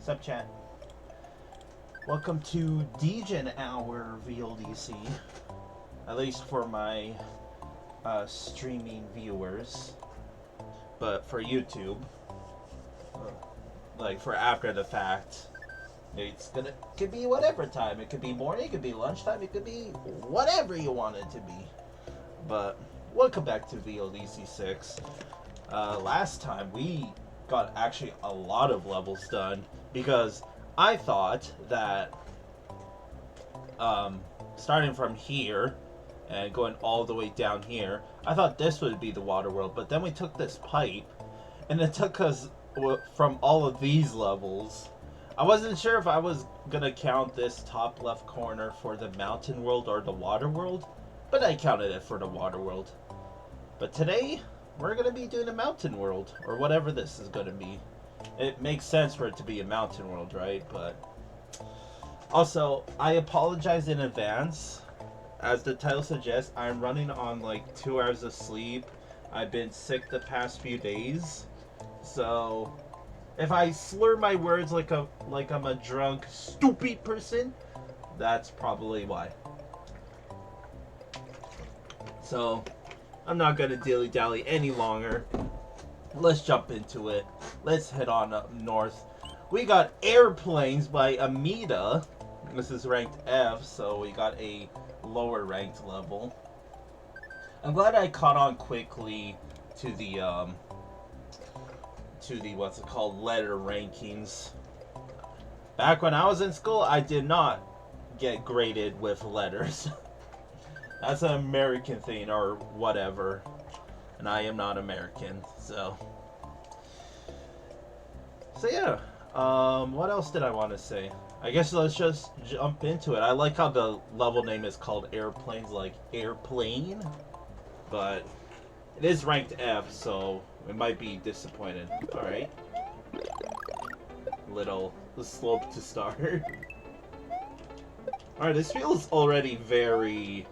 Sup, chat? Welcome to Degen Hour VLDC. At least for my streaming viewers. But for YouTube, like for after the fact, could be whatever time. It could be morning, it could be lunchtime, it could be whatever you want it to be. But welcome back to VLDC 6. Last time we got actually a lot of levels done because I thought that starting from here and going all the way down here, I thought this would be the water world, but then we took this pipe and it took us from all of these levels. I wasn't sure if I was gonna count this top left corner for the mountain world or the water world, but I counted it for the water world. But today we're gonna be doing a mountain world, or whatever this is gonna be. It makes sense for it to be a mountain world, right? But also, I apologize in advance. As the title suggests, I'm running on like 2 hours of sleep. I've been sick the past few days, so if I slur my words like I'm a drunk, stupid person, that's probably why. So I'm not gonna dilly-dally any longer. Let's jump into it. Let's head on up north. We got Airplanes by Amida. This is ranked F, so we got a lower ranked level. I'm glad I caught on quickly to the what's it called, letter rankings. Back when I was in school, I did not get graded with letters. That's an American thing or whatever. And I am not American, so yeah. What else did I want to say? I guess let's just jump into it. I like how the level name is called Airplanes, like airplane, but it is ranked F, so it might be disappointed. All right, little slope to start. All right, this feels already very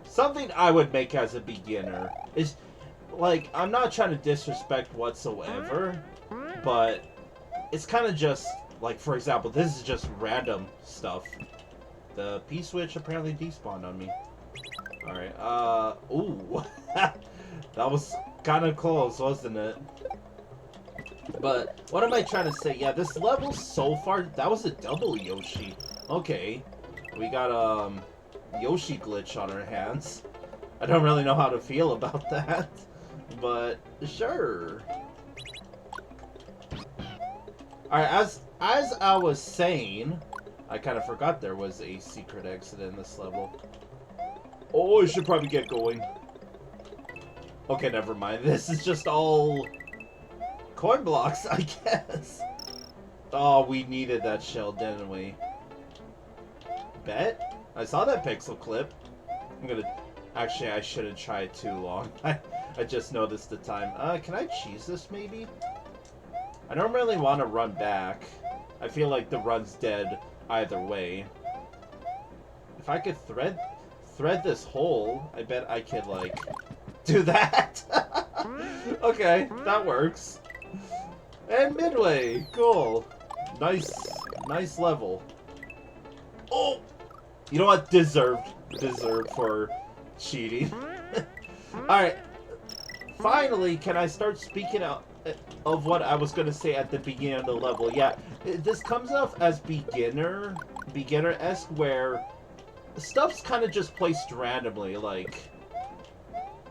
something I would make as a beginner. Is like, I'm not trying to disrespect whatsoever, but it's kind of just like, for example, this is just random stuff. The P-switch apparently despawned on me. Alright, ooh. That was kind of close, wasn't it? But what am I trying to say? Yeah, this level so far, that was a double Yoshi. Okay, we got Yoshi glitch on our hands. I don't really know how to feel about that, but sure. Alright, as I was saying, I kind of forgot there was a secret exit in this level. Oh, I should probably get going. Okay, never mind. This is just all coin blocks, I guess. Oh, we needed that shell, didn't we? Bet? I saw that pixel clip. I'm gonna... Actually, I shouldn't try it too long. I just noticed the time. Can I cheese this, maybe? I don't really want to run back. I feel like the run's dead either way. If I could thread this hole, I bet I could, like, do that. Okay, that works. And midway. Cool. Nice level. Oh! You know what? Deserved for cheating. Alright. Finally, can I start speaking out of what I was going to say at the beginning of the level? Yeah, this comes off as beginner-esque, where stuff's kind of just placed randomly. Like,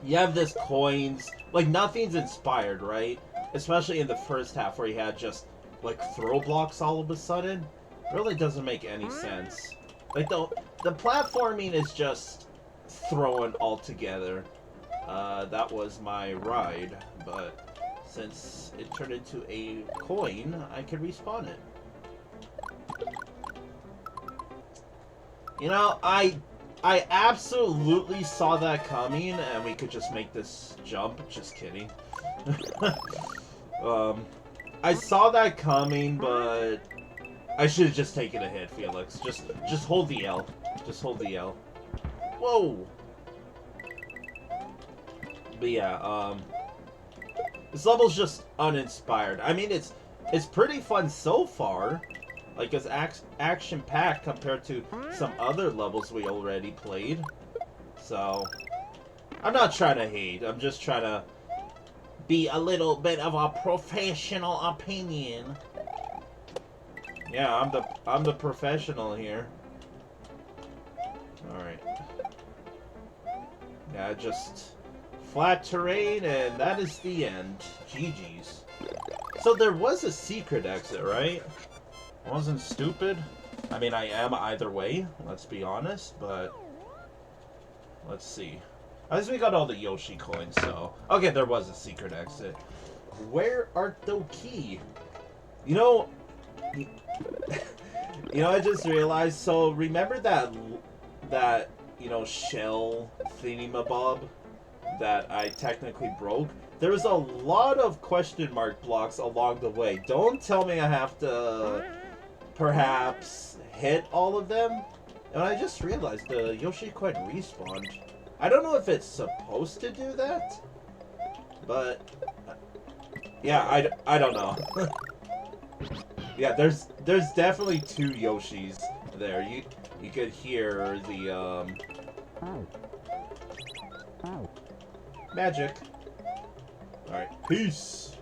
you have this coins, like nothing's inspired, right? Especially in the first half where you had just like throw blocks all of a sudden. It really doesn't make any sense. Like the platforming is just thrown all together. That was my ride, but since it turned into a coin, I could respawn it. You know, I absolutely saw that coming, and we could just make this jump. Just kidding. I saw that coming, but I should have just taken a hit, Felix. Just hold the L. Just hold the L. Whoa! But yeah, This level's just uninspired. I mean, it's pretty fun so far. Like, it's action-packed compared to some other levels we already played. So, I'm not trying to hate. I'm just trying to be a little bit of a professional opinion. Yeah, I'm the professional here. Alright. Yeah, just flat terrain, and that is the end. GG's. So there was a secret exit, right? I wasn't stupid. I mean, I am either way, let's be honest, but let's see. At least we got all the Yoshi coins, so... Okay, there was a secret exit. Where art thou key? You know... You know, I just realized, so remember that, you know, shell thingamabob that I technically broke? There was a lot of question mark blocks along the way. Don't tell me I have to perhaps hit all of them. And I just realized the Yoshi coin respawned. I don't know if it's supposed to do that, but yeah, I don't know. Yeah, there's definitely two Yoshis there. You could hear the magic. All right, peace.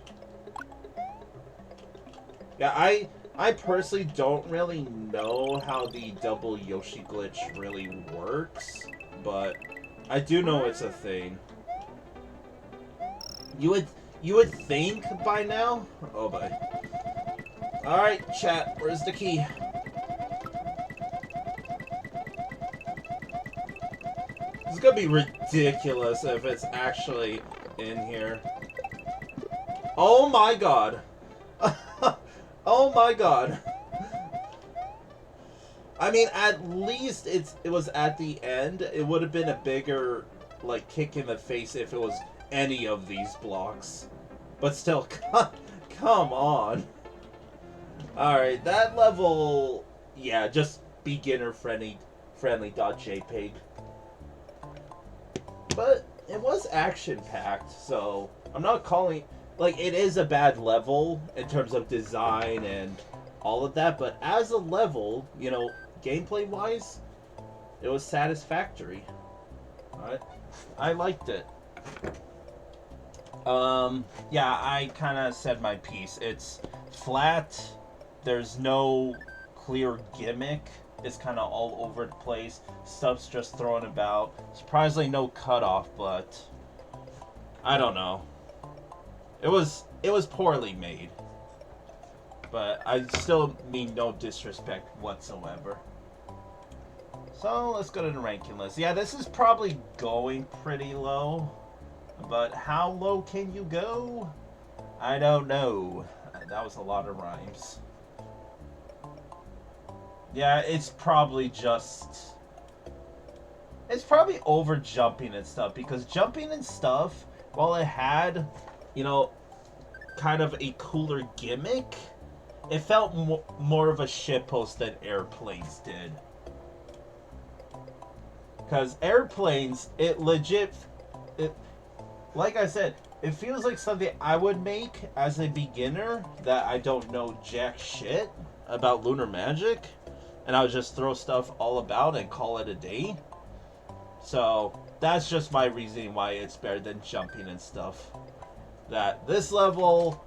Yeah, I personally don't really know how the double Yoshi glitch really works, but I do know it's a thing. You would think by now. Oh boy. All right, chat. Where's the key? It's gonna be ridiculous if it's actually in here. Oh my god. Oh my god. I mean, at least it was at the end. It would have been a bigger, like, kick in the face if it was any of these blocks. But still, come on. Alright, that level, yeah, just beginner-friendly.jpg. But it was action-packed, so I'm not calling... Like, it is a bad level in terms of design and all of that, but as a level, you know, gameplay-wise, it was satisfactory. Alright, I liked it. Yeah, I kind of said my piece. It's flat, there's no clear gimmick, it's kind of all over the place, stuff's just thrown about. Surprisingly, no cutoff, but I don't know. It was poorly made, but I still mean no disrespect whatsoever. So let's go to the ranking list. Yeah, this is probably going pretty low, but how low can you go? I don't know. That was a lot of rhymes. Yeah, it's probably over jumping and stuff, because jumping and stuff, while it had, you know, kind of a cooler gimmick, it felt more of a shitpost than airplanes did. Because airplanes, like I said, it feels like something I would make as a beginner that I don't know jack shit about lunar magic, and I would just throw stuff all about and call it a day. So that's just my reasoning why it's better than jumping and stuff. That this level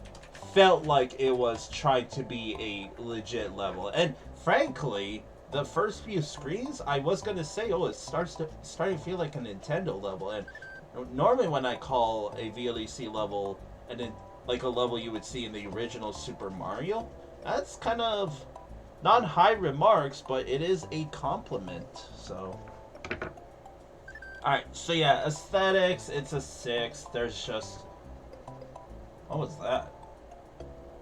felt like it was trying to be a legit level, and frankly, the first few screens, I was gonna say, oh, it's starting to feel like a Nintendo level. And normally when I call a VLEC level, and then like a level you would see in the original Super Mario, that's kind of not high remarks, but it is a compliment. So, all right. So yeah, aesthetics, it's a 6. There's just, what was that?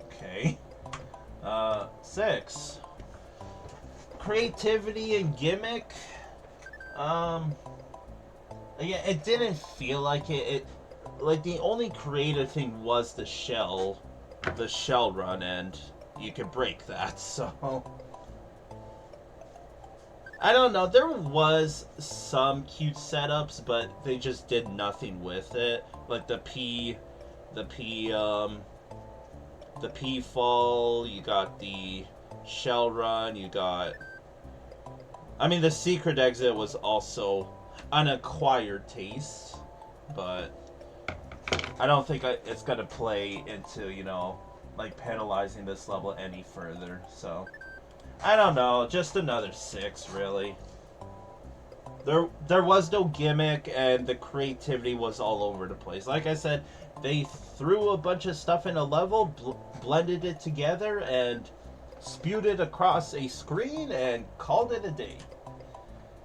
Okay. 6. Creativity and gimmick. Yeah, it didn't feel like it. Like, the only creative thing was the shell run, and you could break that, so. I don't know, there was some cute setups, but they just did nothing with it. Like the P the P fall, you got the shell run, you got... I mean, the secret exit was also an acquired taste, but I don't think it's going to play into, you know, like penalizing this level any further, so... I don't know, just another 6, really. There was no gimmick, and the creativity was all over the place. Like I said, they threw a bunch of stuff in a level, blended it together, and spewed it across a screen, and called it a day.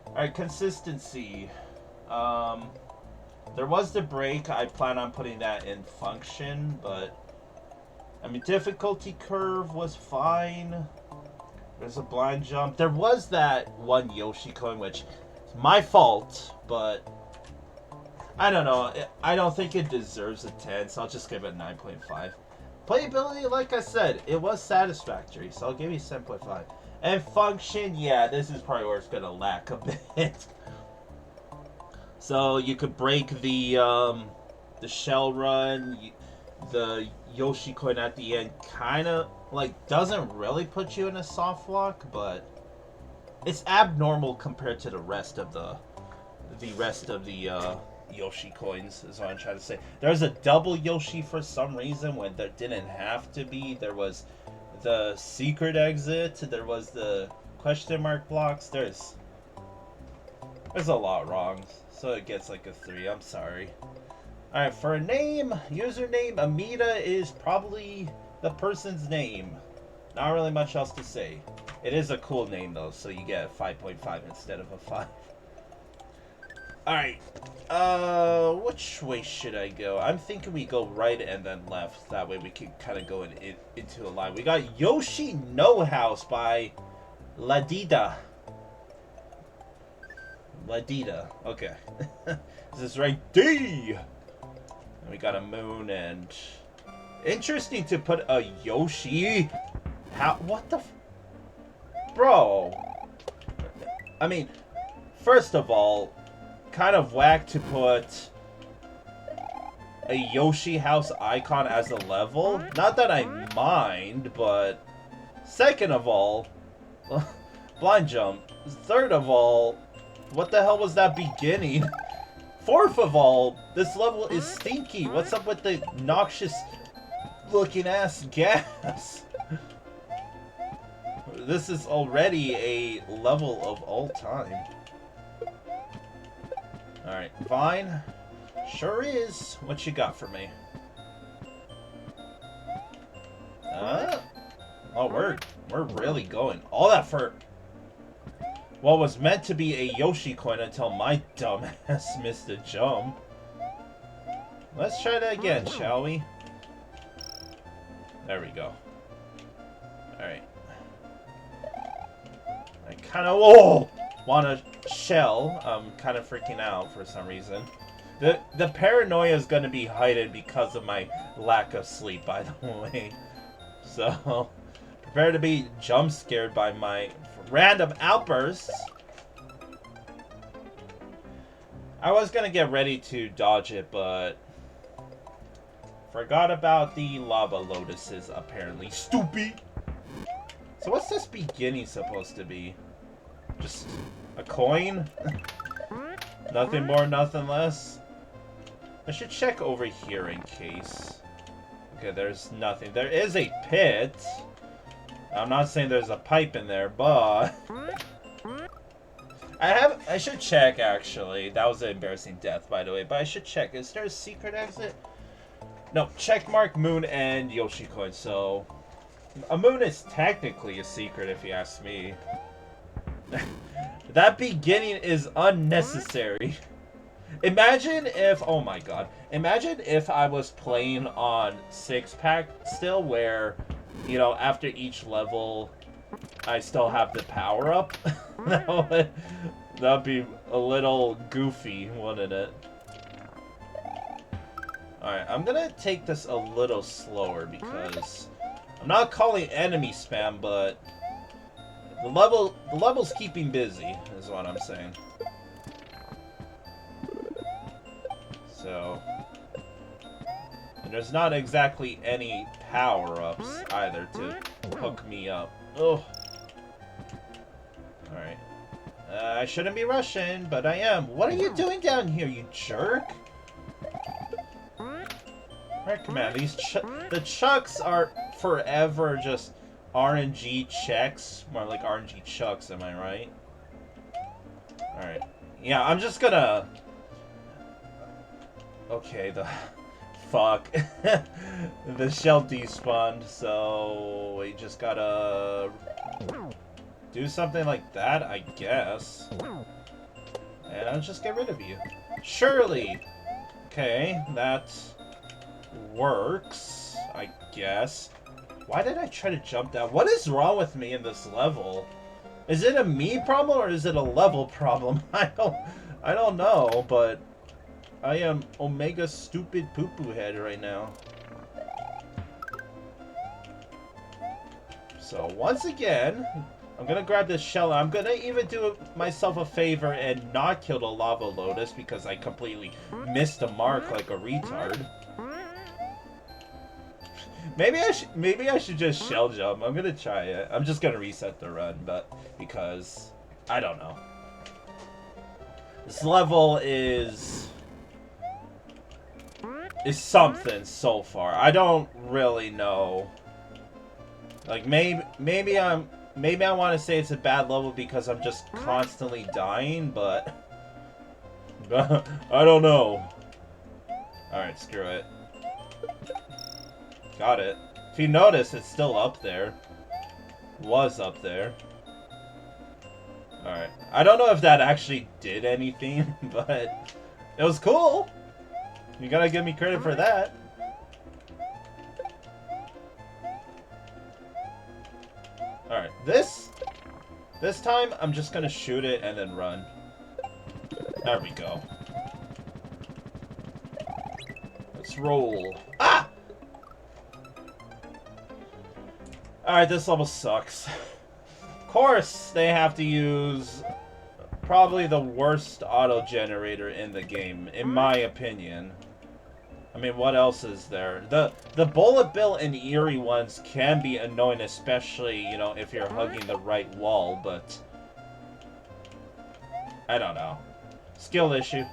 Alright, consistency. There was the break. I plan on putting that in function, but... I mean, difficulty curve was fine. There's a blind jump. There was that one Yoshi coin, which is my fault, but I don't know. I don't think it deserves a 10, so I'll just give it 9.5. Playability, like I said, it was satisfactory, so I'll give you 7.5. And function, yeah, this is probably where it's going to lack a bit. So you could break the shell run, the Yoshi coin at the end kind of like doesn't really put you in a soft lock, but it's abnormal compared to the rest of the Yoshi coins is what I'm trying to say. There's a double Yoshi for some reason when there didn't have to be. There was the secret exit, there was the question mark blocks. There's a lot wrong, so it gets like a 3. I'm sorry. Alright, for a name, username, Amida is probably the person's name. Not really much else to say. It is a cool name though, so you get a 5.5 instead of a 5. Alright, which way should I go? I'm thinking we go right and then left. That way we can kind of go into a line. We got Yoshi No House by Ladida. Ladida, okay. This is right D! And we got a moon and... Interesting to put a Yoshi... How... What the... Bro! I mean, first of all, kind of whack to put a Yoshi house icon as a level. Not that I mind, but... Second of all... Blind jump. Third of all... What the hell was that beginning? Fourth of all, this level is stinky. What's up with the noxious looking ass gas? This is already a level of all time. Alright, Vine. Sure is. What you got for me? Oh, we're really going. All that for what was meant to be a Yoshi coin until my dumbass missed a jump. Let's try that again, shall we? There we go. Alright. I kind of want a shell. I'm kind of freaking out for some reason. The paranoia is going to be heightened because of my lack of sleep, by the way. So, prepare to be jump scared by my random outbursts. I was gonna get ready to dodge it, but forgot about the lava lotuses, apparently. Stupid! So what's this beginning supposed to be? Just a coin? Nothing more, nothing less? I should check over here in case. Okay, there's nothing. There is a pit. I'm not saying there's a pipe in there, but I should check actually. That was an embarrassing death, by the way, but I should check. Is there a secret exit? No, checkmark, moon, and Yoshi coin. So a moon is technically a secret if you ask me. That beginning is unnecessary. Imagine if, oh my god, imagine if I was playing on 6-pack still, where, you know, after each level, I still have the power-up. That'd be a little goofy, wouldn't it? Alright, I'm gonna take this a little slower because I'm not calling enemy spam, but the level's keeping busy, is what I'm saying. So, And there's not exactly any power-ups either to hook me up. Ugh. Alright. I shouldn't be rushing, but I am. What are you doing down here, you jerk? Alright, come on. The chucks are forever just RNG checks. More like RNG chucks, am I right? Alright. Yeah, I'm just gonna... Okay, the... Fuck. The shell despawned, so... We just gotta... do something like that, I guess. And I'll just get rid of you. Surely! Okay, that... works, I guess. Why did I try to jump down? What is wrong with me in this level? Is it a me problem or is it a level problem? I don't know, but I am Omega stupid poo-poo head right now. So once again, I'm gonna grab this shell. I'm gonna even do myself a favor and not kill the lava lotus because I completely missed the mark like a retard. Maybe I should just shell jump. I'm gonna try it. I'm just gonna reset the run, but because I don't know. This level is something so far. I don't really know. Like maybe I want to say it's a bad level because I'm just constantly dying, but I don't know. All right, screw it. Got it. If you notice, it's still up there. Was up there. Alright. I don't know if that actually did anything, but it was cool. You gotta give me credit for that. Alright. This time, I'm just gonna shoot it and then run. There we go. Let's roll. Ah! Alright, this level sucks. Of course, they have to use probably the worst auto-generator in the game, in my opinion. I mean, what else is there? The bullet bill and eerie ones can be annoying, especially, you know, if you're hugging the right wall, but... I don't know. Skill issue.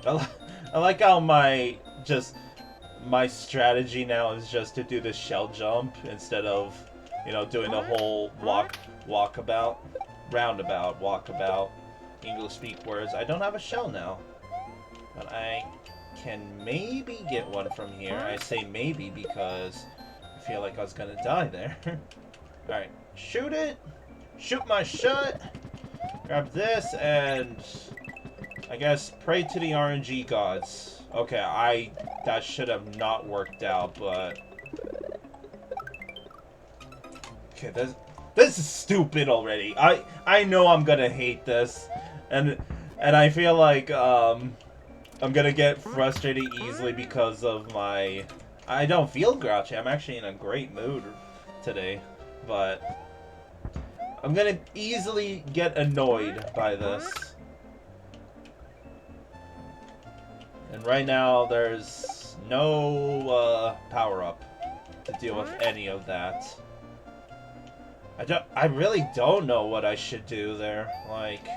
I like how my strategy now is just to do the shell jump instead of, you know, doing the whole walkabout, roundabout, walkabout, English speak words. I don't have a shell now, but I can maybe get one from here. I say maybe because I feel like I was gonna die there. Alright, shoot it! Shoot my shot! Grab this and... I guess pray to the RNG gods. Okay, that should have not worked out, but... Okay, this is stupid already. I know I'm gonna hate this. And I feel like, I'm gonna get frustrated easily because of my... I don't feel grouchy. I'm actually in a great mood today. But... I'm gonna easily get annoyed by this. And right now, there's no power-up to deal with any of that. I really don't know what I should do there. Like,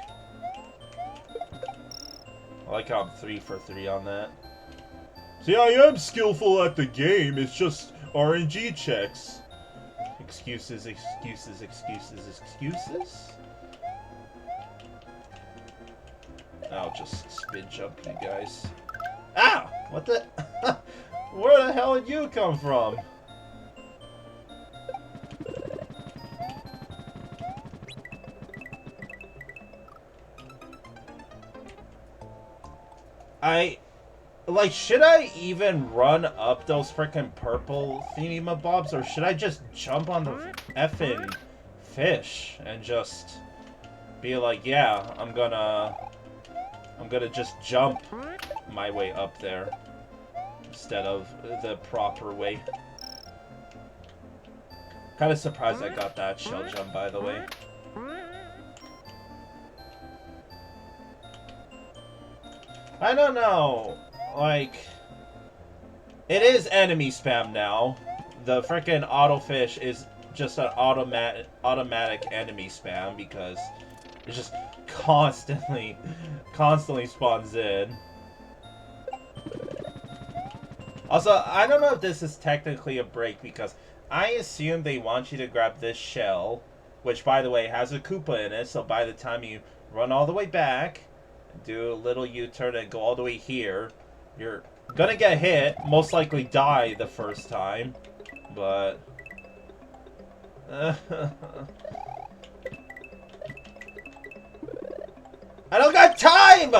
I like how I'm 3 for 3 on that. See, I am skillful at the game. It's just RNG checks. Excuses, excuses, excuses, excuses. I'll just spin jump you guys. Ow! What the? Where the hell did you come from? Like, should I even run up those frickin' purple thingy-mabobs, or should I just jump on the effing fish and just be like, yeah, I'm gonna just jump my way up there instead of the proper way. Kind of surprised I got that shell jump, by the way. I don't know. Like, it is enemy spam now. The frickin' autofish is just an automatic enemy spam because it just constantly spawns in. Also, I don't know if this is technically a break because I assume they want you to grab this shell, which by the way has a Koopa in it, so by the time you run all the way back, do a little U-turn and go all the way here, you're gonna get hit, most likely die the first time, but... I don't got time!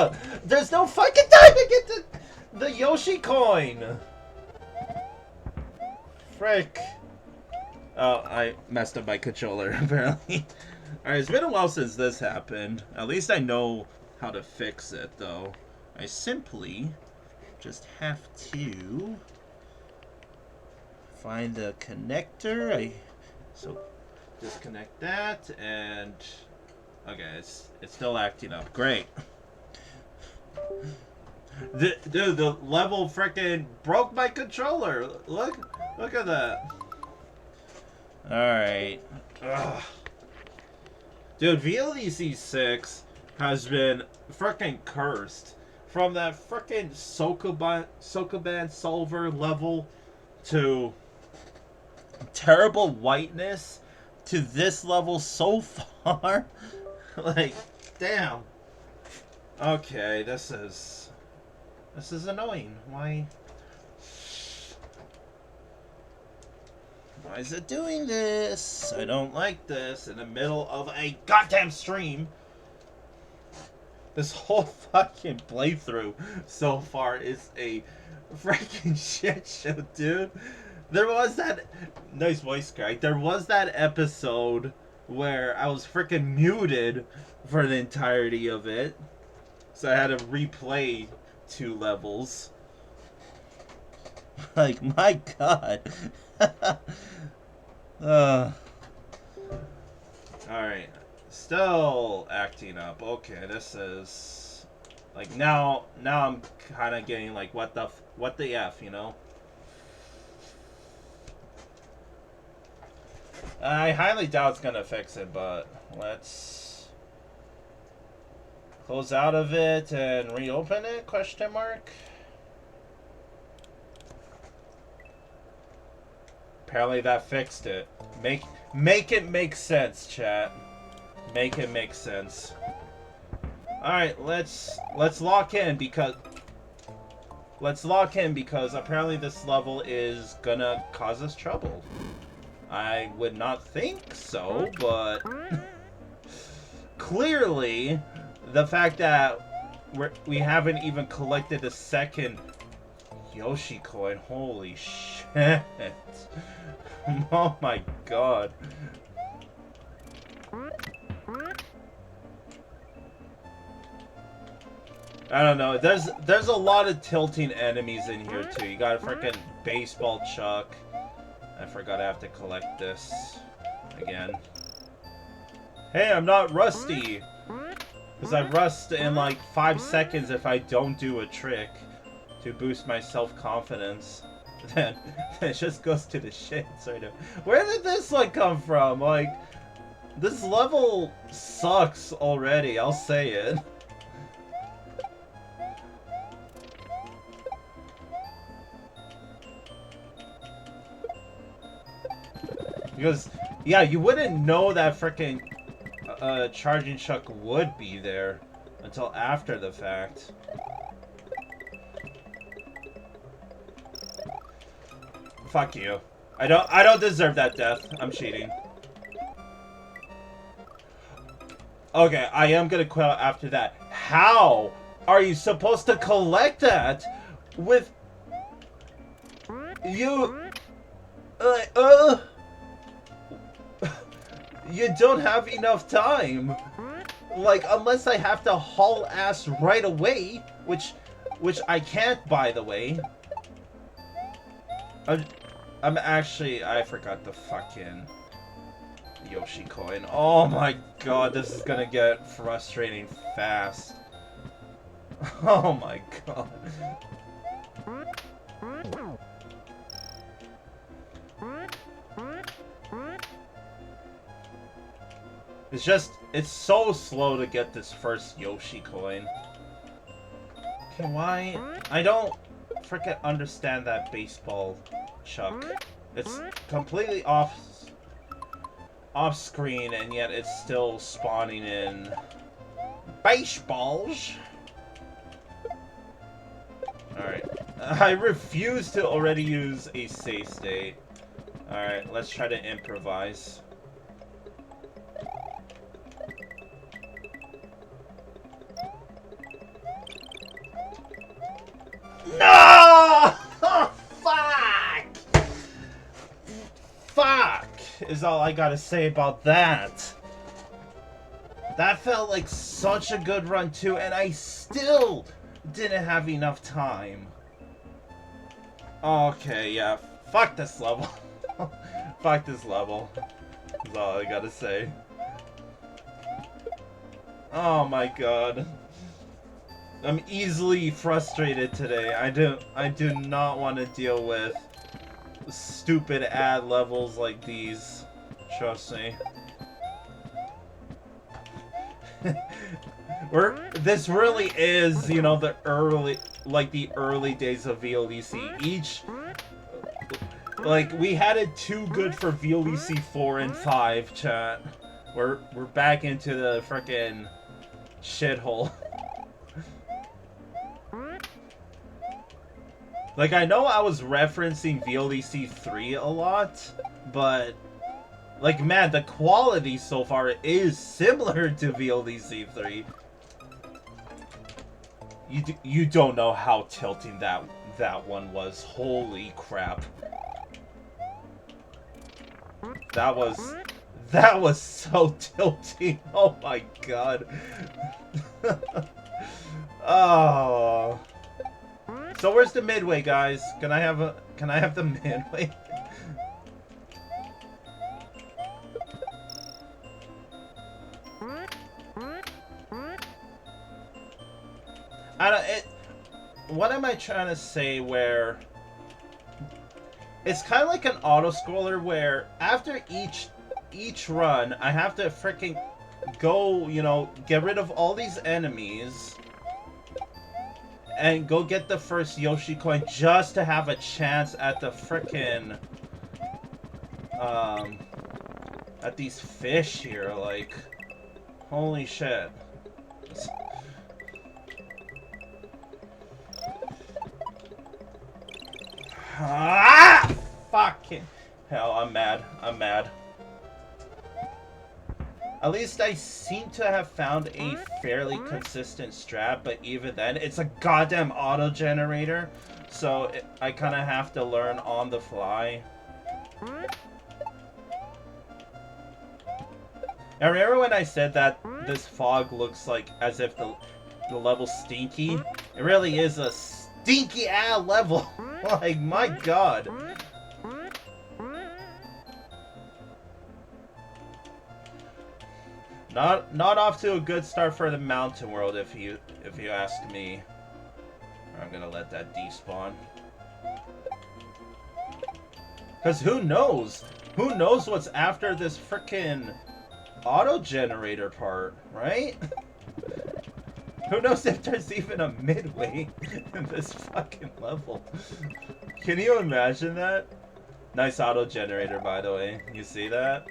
There's no fucking time to get the Yoshi coin! Frick. Oh, I messed up my controller, apparently. Alright, it's been a while since this happened. At least I know how to fix it, though. I simply just have to find the connector. So disconnect that, and okay, it's still acting up. Great. Dude, the level frickin' broke my controller. Look at that. Alright. Dude, VLDC 6 has been frickin' cursed. From that frickin' Sokoban solver level to terrible whiteness to this level so far. Like, damn. Okay, this is annoying. Why is it doing this? I don't like this in the middle of a goddamn stream. This whole fucking playthrough so far is a freaking shit show, dude. There was that nice voice crack. There was that episode where I was freaking muted for the entirety of it. So I had to replay 2 levels. Like, my god. Alright. Still acting up. Okay, this is... Like, now I'm kind of getting like, what the F, you know? I highly doubt it's gonna fix it, but let's close out of it and reopen it, question mark. Apparently that fixed it. Make it make sense, chat. Make it make sense. Alright, let's lock in because apparently this level is gonna cause us trouble. I would not think so, but clearly the fact that we haven't even collected a second Yoshi coin, holy shit. Oh my god. I don't know, there's a lot of tilting enemies in here too. You got a freaking baseball chuck. I forgot I have to collect this again. Hey, I'm not rusty! Because I rust in like 5 seconds if I don't do a trick to boost my self-confidence. Then it just goes to the shits right now. Where did this like come from? Like, this level sucks already, I'll say it. Because, yeah, you wouldn't know that frickin' charging chuck would be there until after the fact. Fuck you. I don't deserve that death. I'm cheating. Okay, I am gonna quit out after that. How are you supposed to collect that with you? You don't have enough time. Like, unless I have to haul ass right away, which I can't, by the way. I'm actually, I forgot the fucking Yoshi coin. Oh my god, this is gonna get frustrating fast. Oh my god. It's so slow to get this first Yoshi coin. Okay, why? I don't freaking understand that baseball chuck. It's completely off screen, and yet it's still spawning in baseballs. Alright. I refuse to already use a save state. Alright, let's try to improvise. No! Oh, fuck! Fuck! Is all I gotta say about that. That felt like such a good run too, and I still didn't have enough time. Okay, yeah. Fuck this level. Fuck this level. That's all I gotta say. Oh my god. I'm easily frustrated today. I do not want to deal with stupid ad levels like these. Trust me. This really is, you know, the early days of VLEC. Like, we had it too good for VLEC 4 and 5, chat. We're back into the frickin' shithole. Like, I know I was referencing VLEC 3 a lot, but like, man, the quality so far is similar to VLEC 3. You don't know how tilting that one was. Holy crap. That was so tilting. Oh my god. Oh. So where's the midway, guys? Can I have the midway? What am I trying to say where it's kind of like an auto-scroller where after each run, I have to freaking go, you know, get rid of all these enemies and go get the first Yoshi coin just to have a chance at the frickin' at these fish here. Like, holy shit. Ah! Fucking hell, I'm mad. I'm mad. At least I seem to have found a fairly consistent strat, but even then, it's a goddamn auto-generator, so I kind of have to learn on the fly. Now, remember when I said that this fog looks like as if the level's stinky? It really is a stinky-ass level. Like, my god. Not off to a good start for the mountain world, if you ask me. I'm gonna let that despawn. Cause who knows? Who knows what's after this frickin' auto-generator part, right? Who knows if there's even a midway in this fucking level? Can you imagine that? Nice auto-generator, by the way. You see that?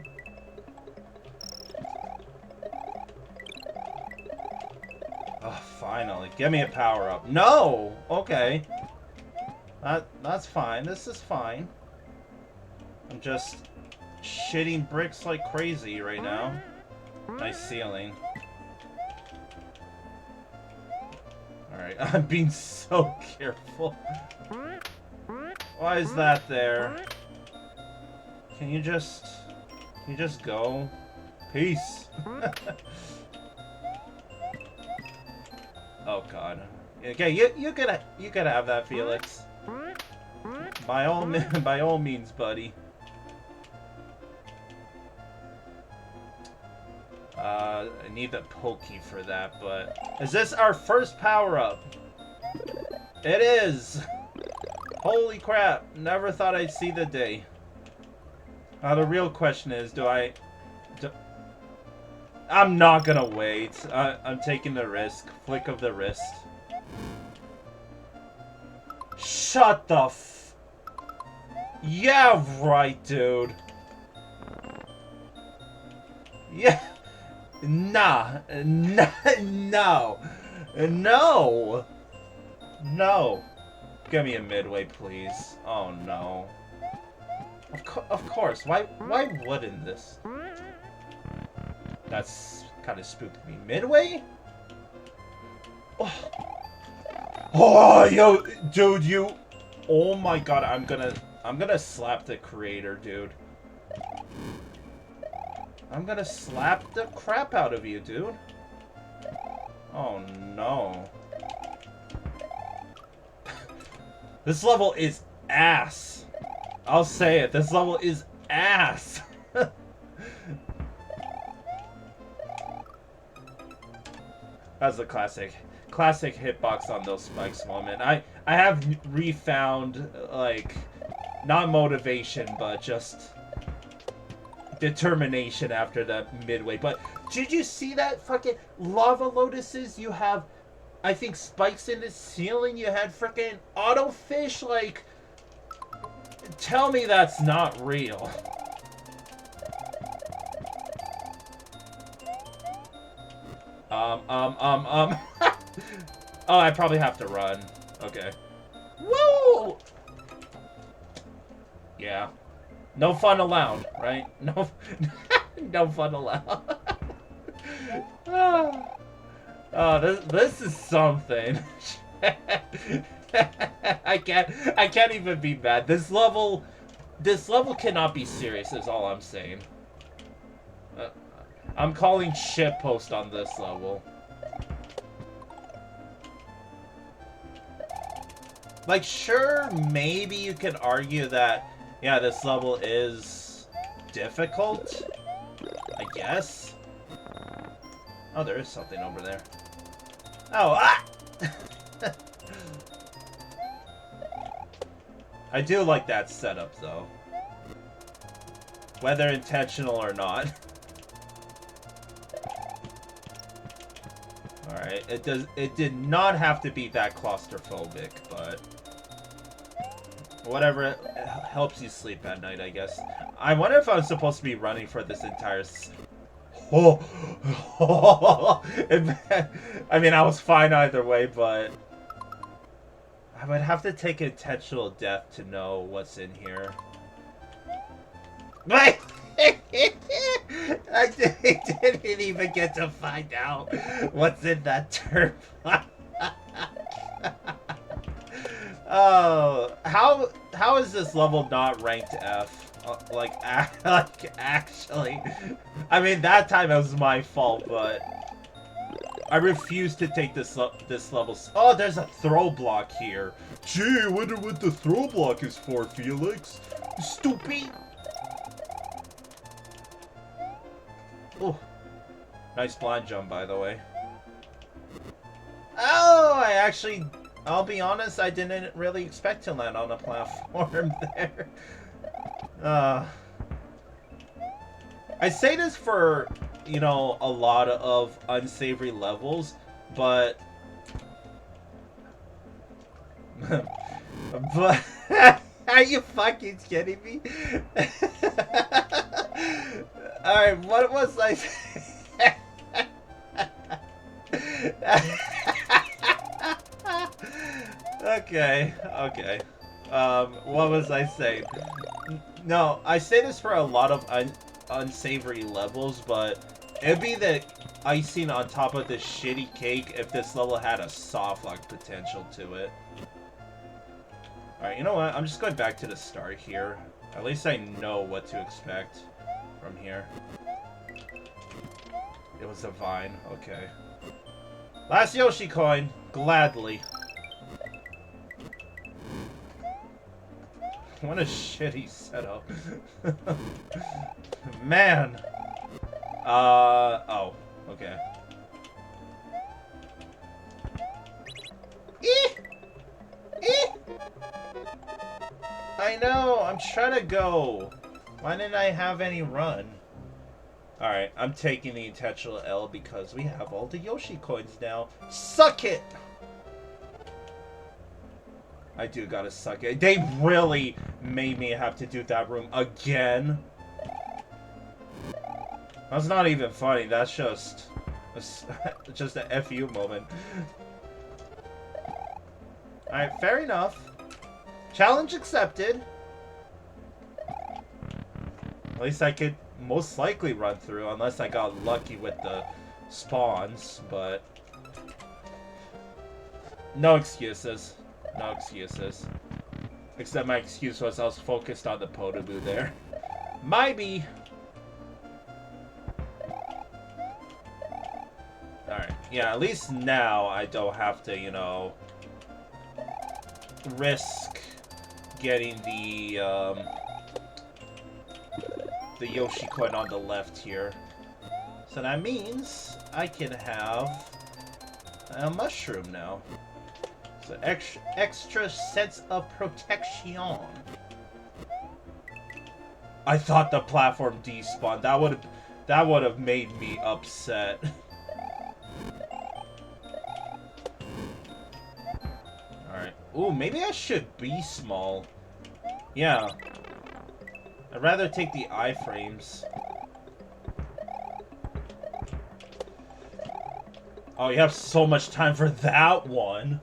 Oh, finally. Give me a power-up. No! Okay. That's fine. This is fine. I'm just shitting bricks like crazy right now. Nice ceiling. Alright, I'm being so careful. Why is that there? Can you just go? Peace. Oh god. Okay, you gotta have that, Felix. By all means, buddy. I need the Pokey for that, but... Is this our first power-up? It is! Holy crap, never thought I'd see the day. The real question is, I'm not gonna wait. I'm taking the risk. Flick of the wrist. Shut the f... Yeah, right, dude. Yeah. Nah. No. No. No. Give me a midway, please. Oh, no. Of course. Why wouldn't this? That's kind of spooked me. Midway? Oh, yo, dude, you... Oh my god, I'm gonna slap the creator, dude. I'm gonna slap the crap out of you, dude. Oh, no. This level is ass. I'll say it. This level is ass. That's a classic hitbox on those spikes moment. I have refound, like, not motivation, but just determination after that midway. But did you see that fucking lava lotuses? You have, I think, spikes in the ceiling. You had freaking auto fish. Like, tell me that's not real. Oh, I probably have to run. Okay. Woo! Yeah. No fun allowed, right? No, no fun allowed. Oh, this is something. I can't even be mad. This level cannot be serious. Is all I'm saying. I'm calling shitpost on this level. Like, sure, maybe you could argue that, yeah, this level is difficult, I guess. Oh, there is something over there. Oh, ah! I do like that setup, though. Whether intentional or not. Alright, it did not have to be that claustrophobic, but whatever helps you sleep at night, I guess. I wonder if I was supposed to be running for this entire I mean, I was fine either way, but I would have to take intentional death to know what's in here. I didn't even get to find out what's in that turf. Oh, how is this level not ranked F? Like actually, I mean, that time it was my fault, but I refuse to take this level. Oh, there's a throw block here. Gee, I wonder what the throw block is for, Felix. Stupid. Oh, nice blind jump, by the way. Oh, I'll be honest, I didn't really expect to land on a platform there. I say this for, you know, a lot of unsavory levels, but... but... Are you fucking kidding me? Alright, what was I saying? Okay. What was I saying? No, I say this for a lot of unsavory levels, but it'd be the icing on top of this shitty cake if this level had a soft lock potential to it. Alright, you know what? I'm just going back to the start here. At least I know what to expect from here. It was a vine. Okay. Last Yoshi coin. Gladly. What a shitty setup. Man. Oh, okay. I know, I'm trying to go. Why didn't I have any run? Alright, I'm taking the intentional L because we have all the Yoshi coins now. Suck it! I do gotta suck it. They really made me have to do that room again. That's not even funny, that's just a FU moment. Alright, fair enough. Challenge accepted. At least I could most likely run through, unless I got lucky with the spawns, but... No excuses. No excuses. Except my excuse was I was focused on the Podoboo there. Maybe. Alright, yeah, at least now I don't have to, you know, risk getting the Yoshi coin on the left here. So that means I can have a mushroom now. So extra sense of protection. I thought the platform despawned. That would have made me upset. Alright. Ooh, maybe I should be small. Yeah. I'd rather take the iframes. Oh, you have so much time for that one.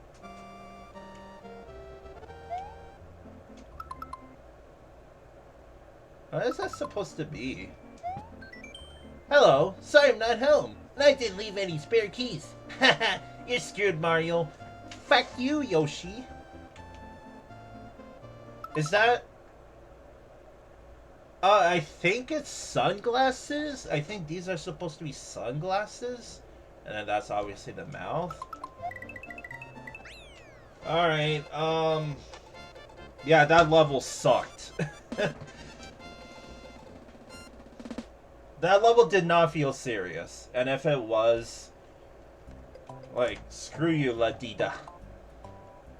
What is that supposed to be? Hello, sorry I'm not home. And I didn't leave any spare keys. Haha, you're screwed, Mario. Fuck you, Yoshi. Is that... I think it's sunglasses. I think these are supposed to be sunglasses. And then that's obviously the mouth. Alright, yeah, that level sucked. That level did not feel serious. And if it was... like, screw you, Ladida.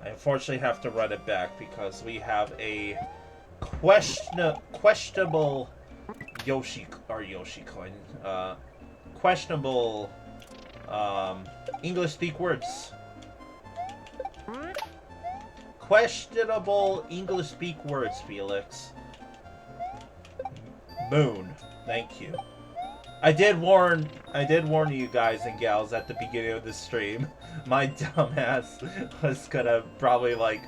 I unfortunately have to run it back because we have a questionable Yoshi coin. Questionable English speak words. Questionable English speak words, Felix. Moon. Thank you. I did warn you guys and gals at the beginning of the stream. My dumbass was gonna probably, like...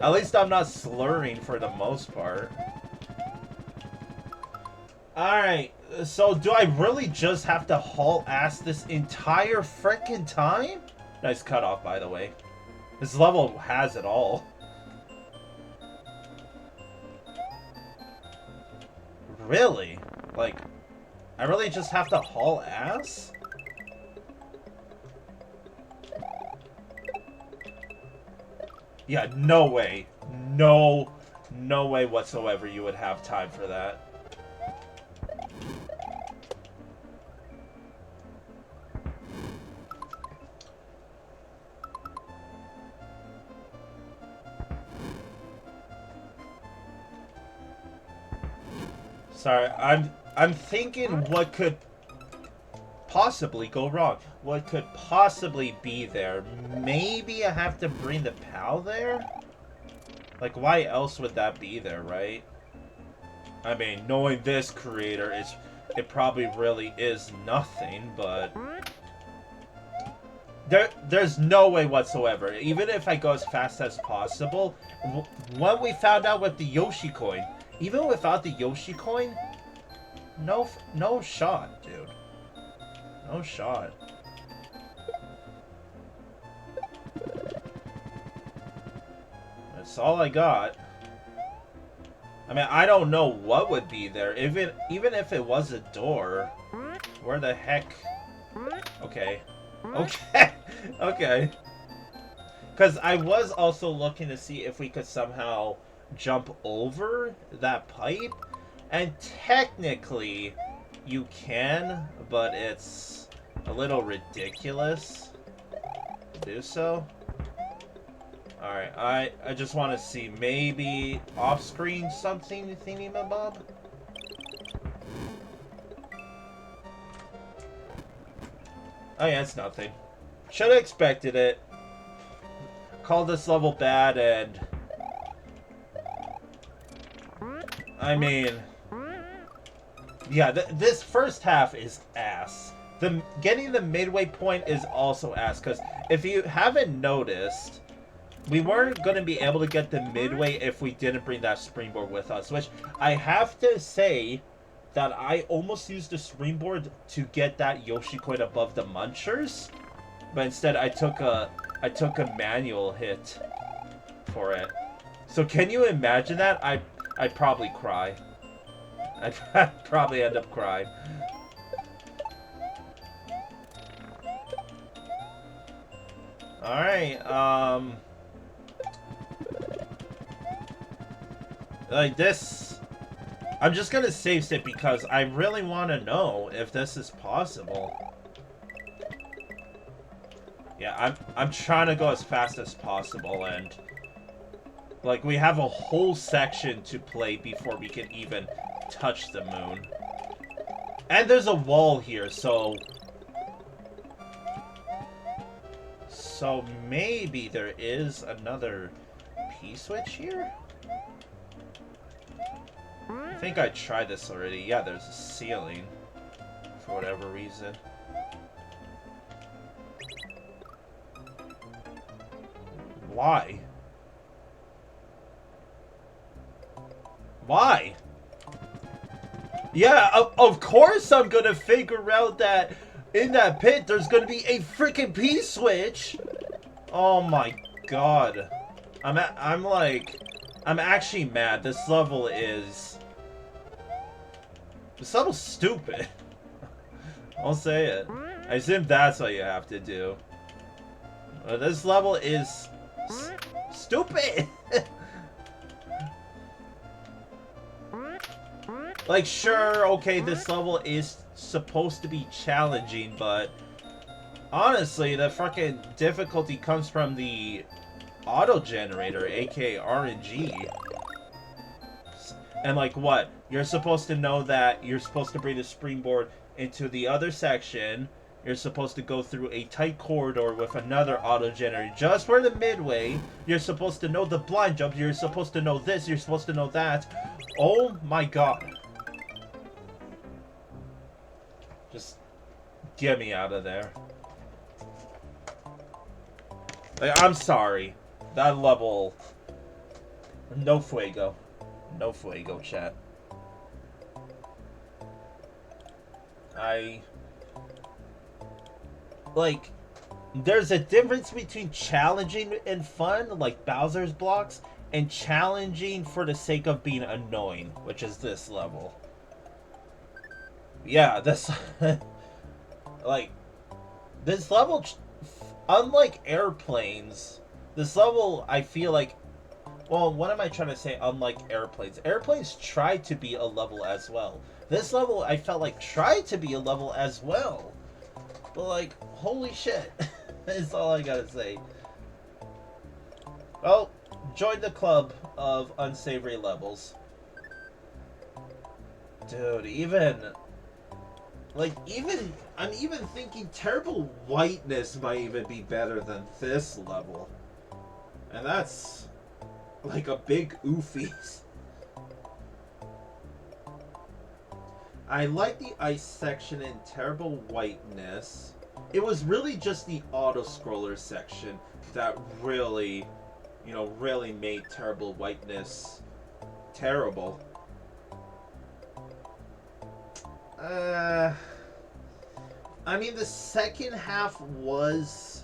At least I'm not slurring for the most part. Alright, so do I really just have to haul ass this entire frickin' time? Nice cutoff, by the way. This level has it all. Really? Like... I really just have to haul ass? Yeah, no way. No way whatsoever you would have time for that. Sorry, I'm thinking what could possibly go wrong. What could possibly be there? Maybe I have to bring the PAL there? Like, why else would that be there, right? I mean, knowing this creator, it probably really is nothing, but... There's no way whatsoever. Even if I go as fast as possible, when we found out with the Yoshi coin, even without the Yoshi coin, no shot, dude. No shot. That's all I got. I mean, I don't know what would be there. Even if it was a door, where the heck? Okay. Okay. Okay. Because I was also looking to see if we could somehow jump over that pipe. And technically, you can, but it's a little ridiculous to do so. Alright, I just want to see maybe off-screen something thingy-mabob. Oh yeah, it's nothing. Should have expected it. Called this level bad, and I mean, yeah, this first half is ass. Getting the midway point is also ass, because if you haven't noticed, we weren't going to be able to get the midway if we didn't bring that springboard with us, which I have to say that I almost used the springboard to get that Yoshi coin above the Munchers, but instead I took a manual hit for it. So can you imagine that? I'd probably cry. I'd probably end up crying. Alright, like this, I'm just gonna save state because I really want to know if this is possible. Yeah, I'm trying to go as fast as possible, and like we have a whole section to play before we can even touch the moon. And there's a wall here, so maybe there is another P-switch here? I think I tried this already. Yeah, there's a ceiling for whatever reason. Why? Why? Yeah, of course I'm gonna figure out that in that pit there's gonna be a freaking P-switch. Oh my god. I'm actually mad. This level's stupid. I'll say it. I assume that's what you have to do. This level is stupid. Like, sure, okay, this level is supposed to be challenging, but honestly, the fucking difficulty comes from the auto-generator, aka RNG. And like what? You're supposed to know that you're supposed to bring the springboard into the other section. You're supposed to go through a tight corridor with another auto-generator just for the midway. You're supposed to know the blind jump. You're supposed to know this. You're supposed to know that. Oh my god. Just get me out of there. Like, I'm sorry. That level... No fuego. No fuego, chat. Like, there's a difference between challenging and fun, like Bowser's blocks, and challenging for the sake of being annoying, which is this level. Yeah, this... like, this level, unlike airplanes, this level, I feel like... Well, what am I trying to say, unlike airplanes? Airplanes try to be a level as well. This level, I felt like, tried to be a level as well. But, like, holy shit. That's all I gotta say. Well, join the club of unsavory levels. Dude, I'm even thinking Terrible Whiteness might even be better than this level. And that's, like, a big oofies. I like the ice section in Terrible Whiteness. It was really just the auto-scroller section that really, really made Terrible Whiteness terrible. I mean, the second half was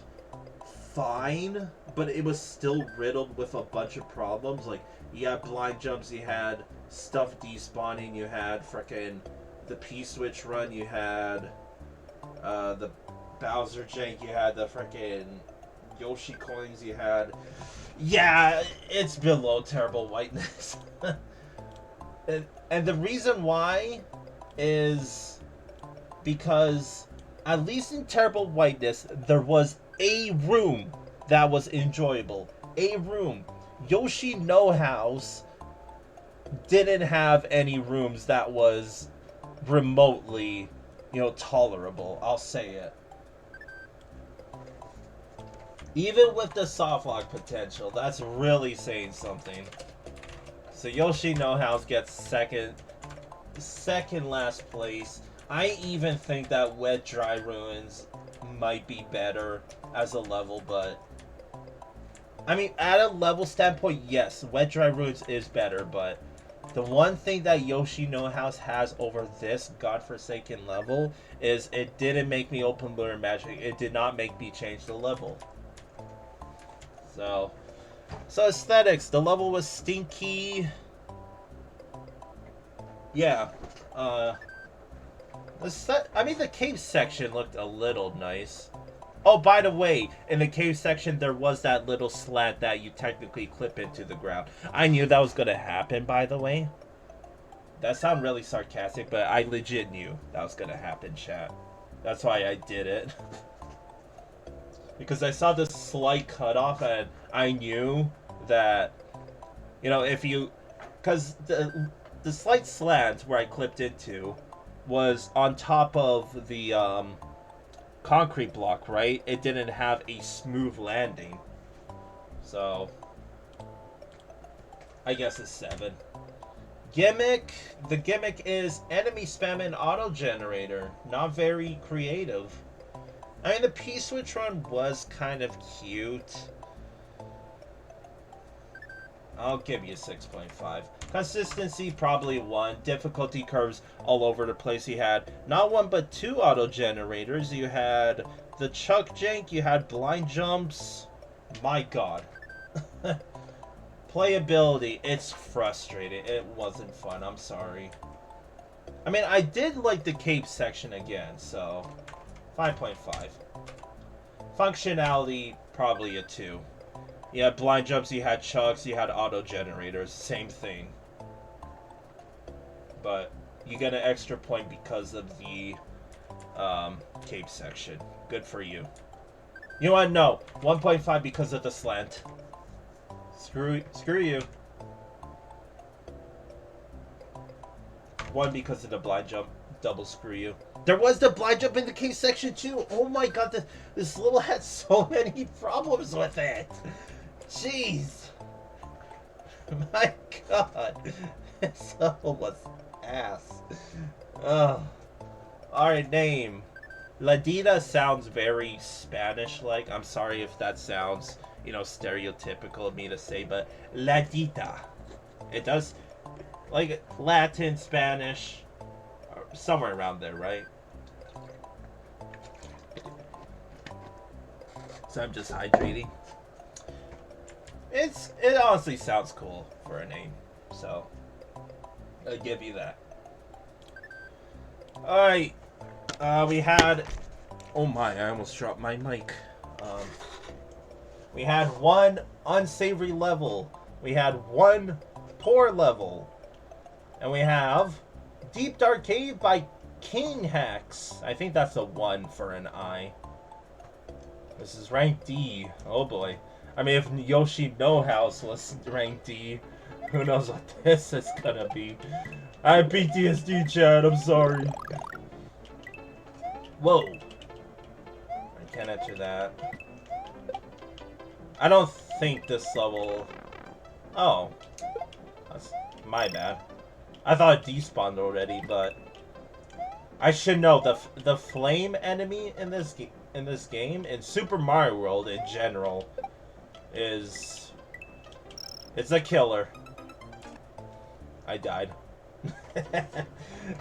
fine, but it was still riddled with a bunch of problems. Like, you had blind jumps, you had stuff despawning, you had frickin' the P-switch run, you had the Bowser jank, you had the frickin' Yoshi coins, you had... Yeah, it's below Terrible Whiteness. and the reason why is because at least in Terrible Whiteness, there was a room that was enjoyable. A room. Yoshi No House didn't have any rooms that was remotely, tolerable. I'll say it. Even with the softlock potential, that's really saying something. So Yoshi No House gets second last place. I even think that Wet Dry Ruins might be better as a level, but I mean, at a level standpoint, yes, Wet Dry Ruins is better, but the one thing that Yoshi No House has over this godforsaken level is it didn't make me open Lure Magic. It did not make me change the level. So aesthetics. The level was stinky. Yeah. The cave section looked a little nice. Oh, by the way, in the cave section, there was that little slant that you technically clip into the ground. I knew that was going to happen, by the way. That sounded really sarcastic, but I legit knew that was going to happen, chat. That's why I did it. Because I saw this slight cutoff, and I knew that, if you... Because the slight slant where I clipped into was on top of the concrete block, right? It didn't have a smooth landing. So, I guess it's 7. Gimmick. The gimmick is enemy spam and auto generator. Not very creative. I mean, the P-switch run was kind of cute. I'll give you 6.5. Consistency, probably 1. Difficulty curves all over the place. You had not 1 but 2 auto generators. You had the Chuck Jank. You had blind jumps. My god. Playability, it's frustrating. It wasn't fun. I'm sorry. I mean, I did like the cape section again, so 5.5. Functionality, probably a 2. You had blind jumps, you had chucks, you had auto generators. Same thing. But you get an extra point because of the cape section. Good for you. You know what? No. 1.5 because of the slant. Screw you. 1 because of the blind jump. Double screw you. There was the blind jump in the cave section too. Oh my god, this level had so many problems with it. Jeez. My god. This level was ass. Ugh. Alright, name. Ladida sounds very Spanish-like. I'm sorry if that sounds, stereotypical of me to say, but Ladida. It does, like, Latin, Spanish, somewhere around there, right? So I'm just hydrating. It honestly sounds cool for a name, so I'll give you that. Alright, we had... Oh my, I almost dropped my mic. We had 1 unsavory level. We had 1 poor level. And we have Deep Dark Cave by King Hacks. I think that's a 1 for an I. This is rank D. Oh boy. I mean, if Yoshi No House was rank D, who knows what this is gonna be. I have PTSD, Chad. I'm sorry. Whoa. I can't enter that. I don't think this level... Oh. That's my bad. I thought it despawned already, but... I should know, the flame enemy in this game, in Super Mario World in general, is... It's a killer. I died.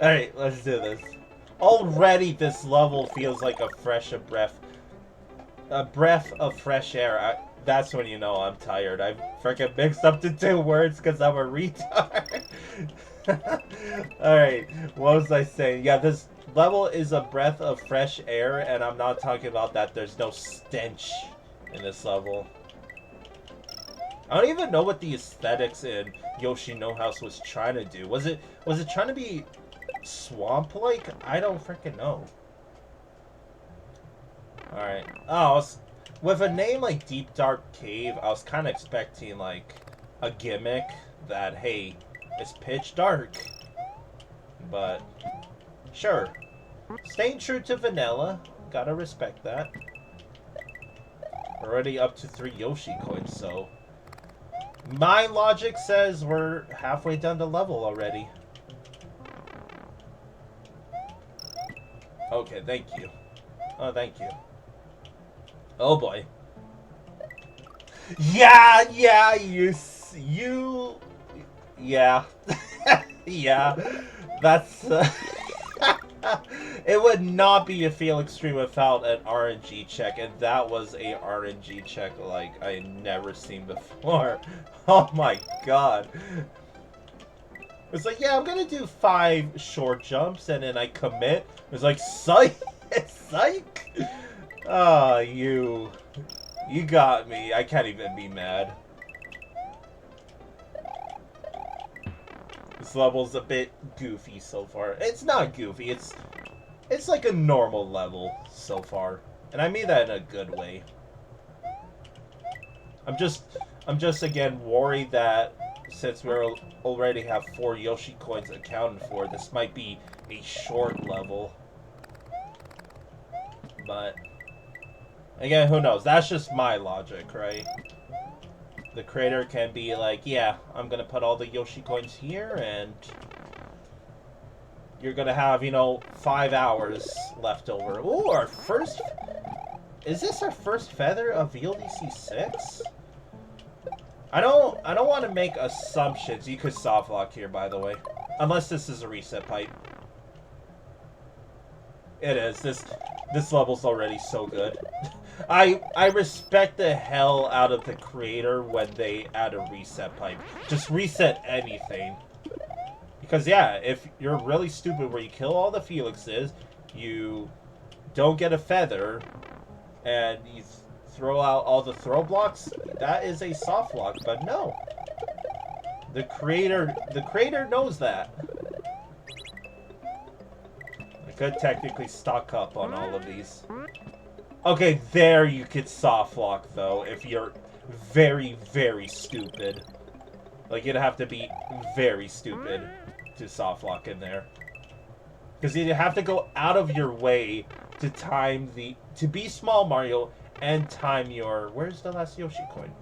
Alright, let's do this. Already this level feels like a breath of fresh air. That's when you know I'm tired. I freaking mixed up the 2 words because I'm a retard. Alright, what was I saying? Yeah, this level is a breath of fresh air, and I'm not talking about that there's no stench in this level. I don't even know what the aesthetics in Yoshi No House was trying to do. Was it trying to be Swamp Lake? I don't freaking know. Alright. Oh, with a name like Deep Dark Cave, I was kind of expecting, like, a gimmick that, hey, it's pitch dark. But, sure. Staying true to vanilla. Gotta respect that. Already up to 3 Yoshi coins, so... My logic says we're halfway done the level already. Okay, thank you. Oh, thank you. Oh boy. Yeah, yeah, you, yeah. Yeah. That's, it would not be a Feel Extreme without an RNG check, and that was a RNG check like I never seen before. Oh my god. It's like, yeah, I'm gonna do 5 short jumps, and then I commit. It's like, psych! Psych! Ah, you got me. I can't even be mad. This level's a bit goofy so far. It's not goofy. It's like a normal level so far, and I mean that in a good way. I'm just again worried that since we already have 4 Yoshi coins accounted for, this might be a short level. But again, who knows? That's just my logic, right? The creator can be like, yeah, I'm gonna put all the Yoshi coins here, and you're gonna have, you know, 5 hours left over. Ooh, our first... Is this our first feather of VLDC 6? I don't want to make assumptions. You could softlock here, by the way. Unless this is a reset pipe. It is. This level's already so good. I respect the hell out of the creator when they add a reset pipe. Just reset anything. Because yeah, if you're really stupid where you kill all the Felixes, you don't get a feather, and you throw out all the throw blocks, that is a soft lock. But no. The creator knows that. I could technically stock up on all of these. Okay, there you could soft lock, though, if you're very, very stupid. Like, you'd have to be very stupid to soft lock in there. Because you'd have to go out of your way to time the... to be Small Mario and time your... Where's the last Yoshi coin?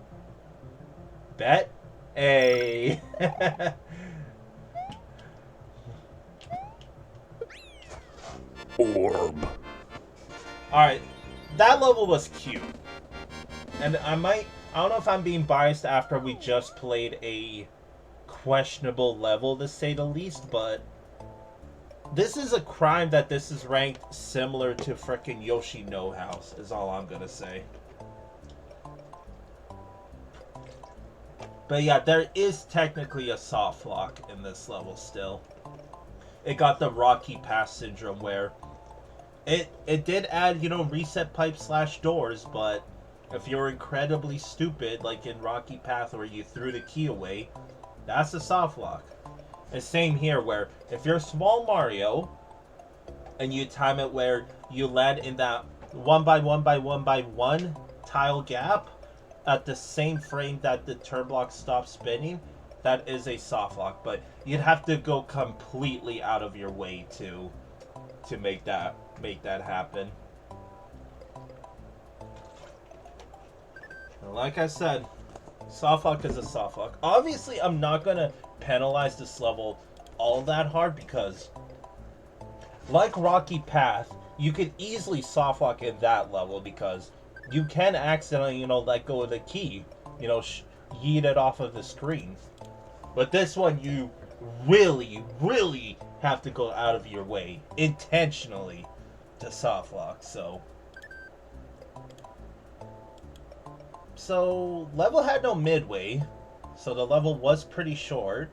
Bet? Hey. Orb. Alright. That level was cute. And I don't know if I'm being biased after we just played a questionable level, to say the least, but this is a crime that this is ranked similar to frickin' Yoshi No House, is all I'm gonna say. But yeah, there is technically a soft lock in this level still. It got the Rocky Pass syndrome where it did add, you know, reset pipe / doors, but if you're incredibly stupid, like in Rocky Path where you threw the key away, that's a soft lock. And same here where if you're Small Mario and you time it where you land in that 1x1x1x1 tile gap at the same frame that the turn block stops spinning, that is a soft lock. But you'd have to go completely out of your way to make that happen. And like I said, soft lock is a soft lock. Obviously, I'm not gonna penalize this level all that hard because, like Rocky Path, you could easily soft lock in that level because you can accidentally, you know, let go of the key, you know, yeet it off of the screen. But this one, you really, really have to go out of your way intentionally to soft lock. So level had no midway, so the level was pretty short.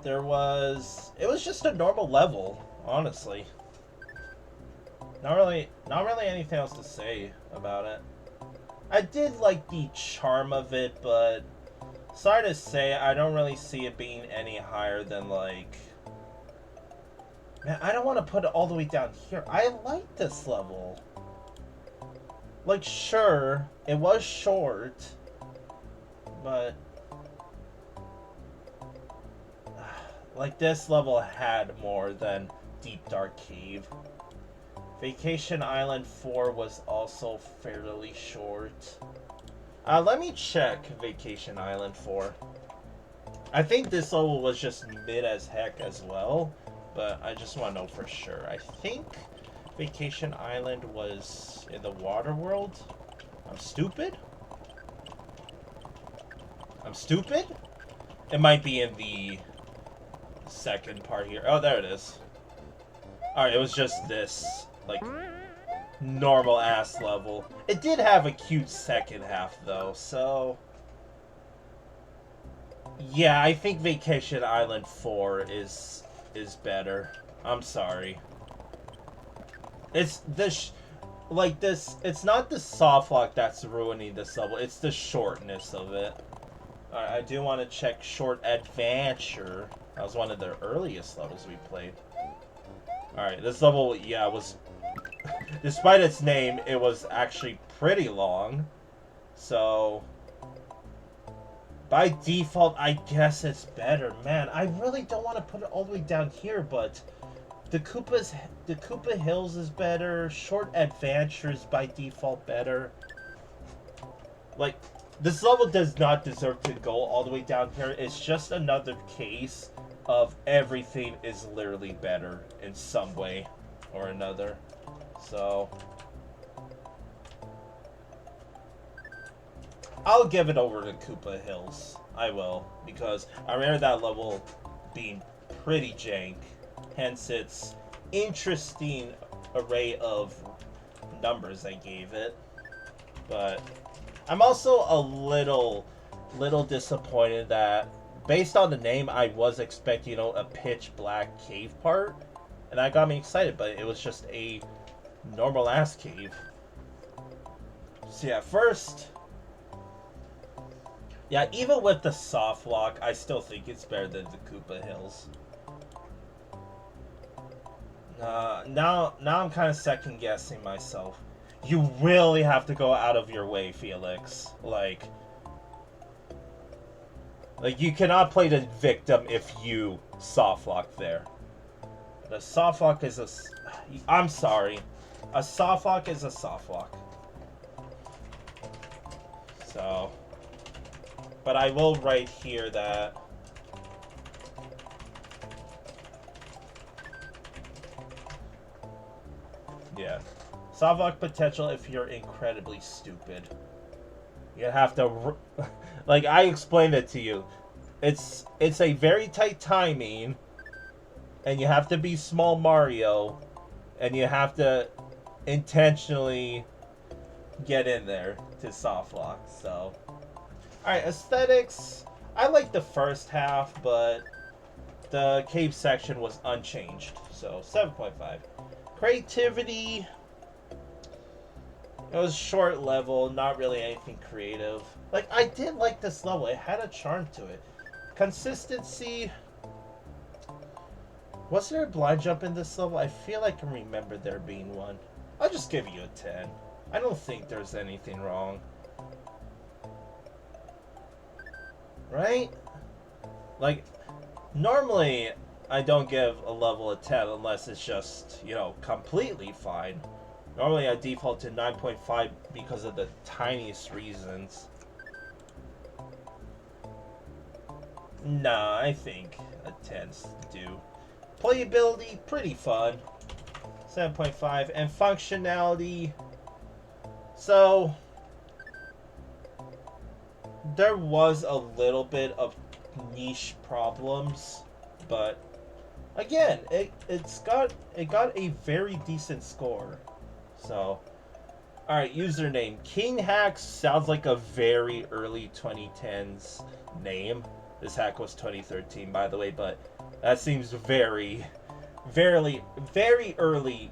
It was just a normal level, honestly. Not really anything else to say about it. I did like the charm of it, but sorry to say, I don't really see it being any higher than, like, Man, I don't want to put it all the way down here. I like this level. Like, sure, it was short, but like this level had more than Deep Dark Cave. Vacation Island 4 was also fairly short. Let me check Vacation Island 4. I think this level was just mid as heck as well, but I just want to know for sure. I think Vacation Island was in the water world. I'm stupid? I'm stupid? It might be in the second part here. Oh, there it is. Alright, it was just this, like, normal ass level. It did have a cute second half though, so yeah, I think Vacation Island 4 is better. I'm sorry. It's this like this it's not the soft lock that's ruining this level, it's the shortness of it. Alright, I do want to check Short Adventure. That was one of the earliest levels we played. Alright, this level, yeah, was despite its name, it was actually pretty long. So, by default, I guess it's better. Man, I really don't want to put it all the way down here, but the Koopa Hills is better. Short Adventure is by default better. Like, this level does not deserve to go all the way down here. It's just another case of everything is literally better in some way or another. So I'll give it over to Koopa Hills. I will, because I remember that level being pretty jank. Hence its interesting array of numbers I gave it. But I'm also a little disappointed that, based on the name, I was expecting, you know, a pitch black cave part. And that got me excited, but it was just a normal ass cave. So yeah, first, yeah, even with the soft lock, I still think it's better than the Koopa Hills. Now I'm kind of second guessing myself. You really have to go out of your way, Felix. Like you cannot play the victim if you soft lock there. The soft lock is I'm sorry. A soft lock is a soft lock. So, but I will write here that yeah, soft lock potential if you're incredibly stupid. You have to, like I explained it to you. It's a very tight timing, and you have to be small Mario, and you have to intentionally get in there to soft lock. So, alright, aesthetics. I like the first half, but the cave section was unchanged. So 7.5. Creativity. It was short level, not really anything creative. Like, I did like this level. It had a charm to it. Consistency. Was there a blind jump in this level? I feel like I remember there being one. I'll just give you a 10. I don't think there's anything wrong. Right? Like, normally I don't give a level a 10 unless it's just, you know, completely fine. Normally I default to 9.5 because of the tiniest reasons. Nah, I think a 10's due. Playability, pretty fun. 7.5. And functionality. So, there was a little bit of niche problems, but again, it got a very decent score. So, alright, username. King Hacks sounds like a very early 2010s name. This hack was 2013, by the way, but that seems very early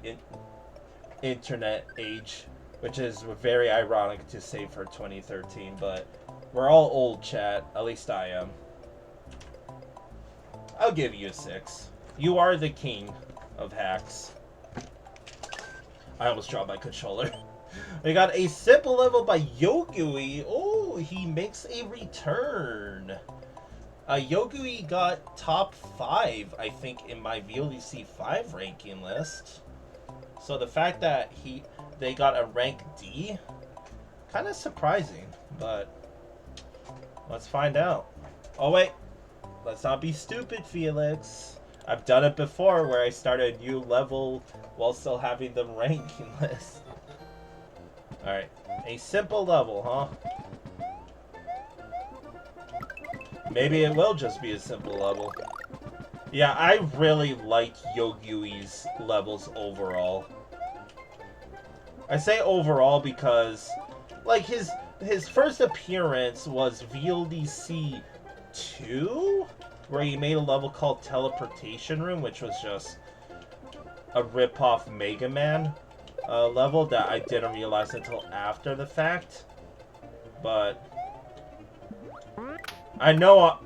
in internet age, which is very ironic to say for 2013, but we're all old, chat. At least I am. I'll give you a 6. You are the king. of hacks. I almost dropped my controller. We got a simple level by Yogui. Oh, he makes a return. Yogui got top 5, I think, in my VLDC 5 ranking list. So the fact that they got a rank D, kind of surprising, but let's find out. Oh wait, let's not be stupid, Felix. I've done it before where I started a new level while still having the ranking list. Alright, a simple level, huh? Maybe it will just be a simple level. Yeah, I really like Yogui's levels overall. I say overall because, like, his first appearance was VLDC 2, where he made a level called Teleportation Room, which was just a rip-off Mega Man level that I didn't realize until after the fact. But I know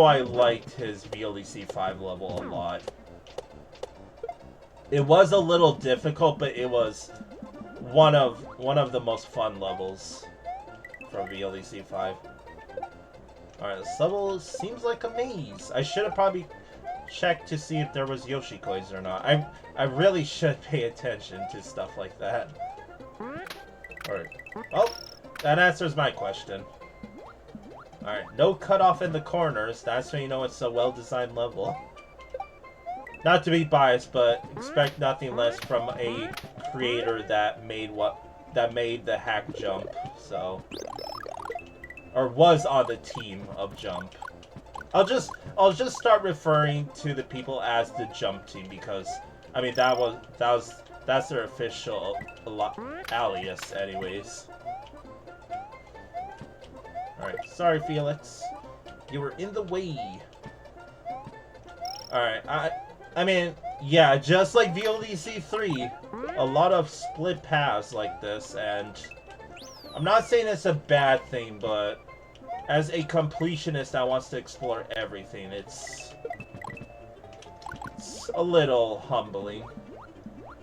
I liked his VLDC 5 level a lot. It was a little difficult, but it was one of the most fun levels from VLDC 5. Alright, this level seems like a maze. I should have probably checked to see if there was Yoshi coins or not. I really should pay attention to stuff like that. Alright. Oh, that answers my question. Alright, no cutoff in the corners. That's when you know it's a well-designed level. Not to be biased, but expect nothing less from a creator that made the hack jump. So, or was on the team of Jump. I'll just start referring to the people as the Jump team because I mean that's their official alias anyways. Alright, sorry Felix. You were in the way. Alright, I mean, yeah, just like VLDC 3, a lot of split paths like this, and I'm not saying it's a bad thing, but as a completionist that wants to explore everything, it's a little humbling.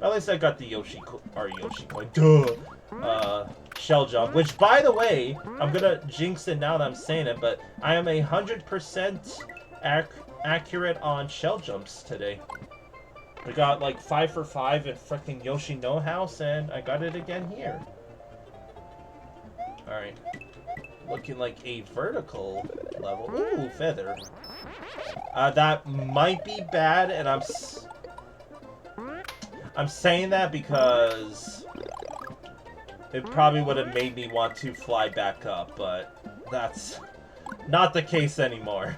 At least I got the Yoshi coin. Duh! Shell jump, which, by the way, I'm gonna jinx it now that I'm saying it, but I am 100% accurate on shell jumps today. I got like 5 for 5 in frickin' Yoshi No House, and I got it again here. Alright. Looking like a vertical level. Ooh, feather. That might be bad, and I'm saying that because it probably would have made me want to fly back up, but that's not the case anymore.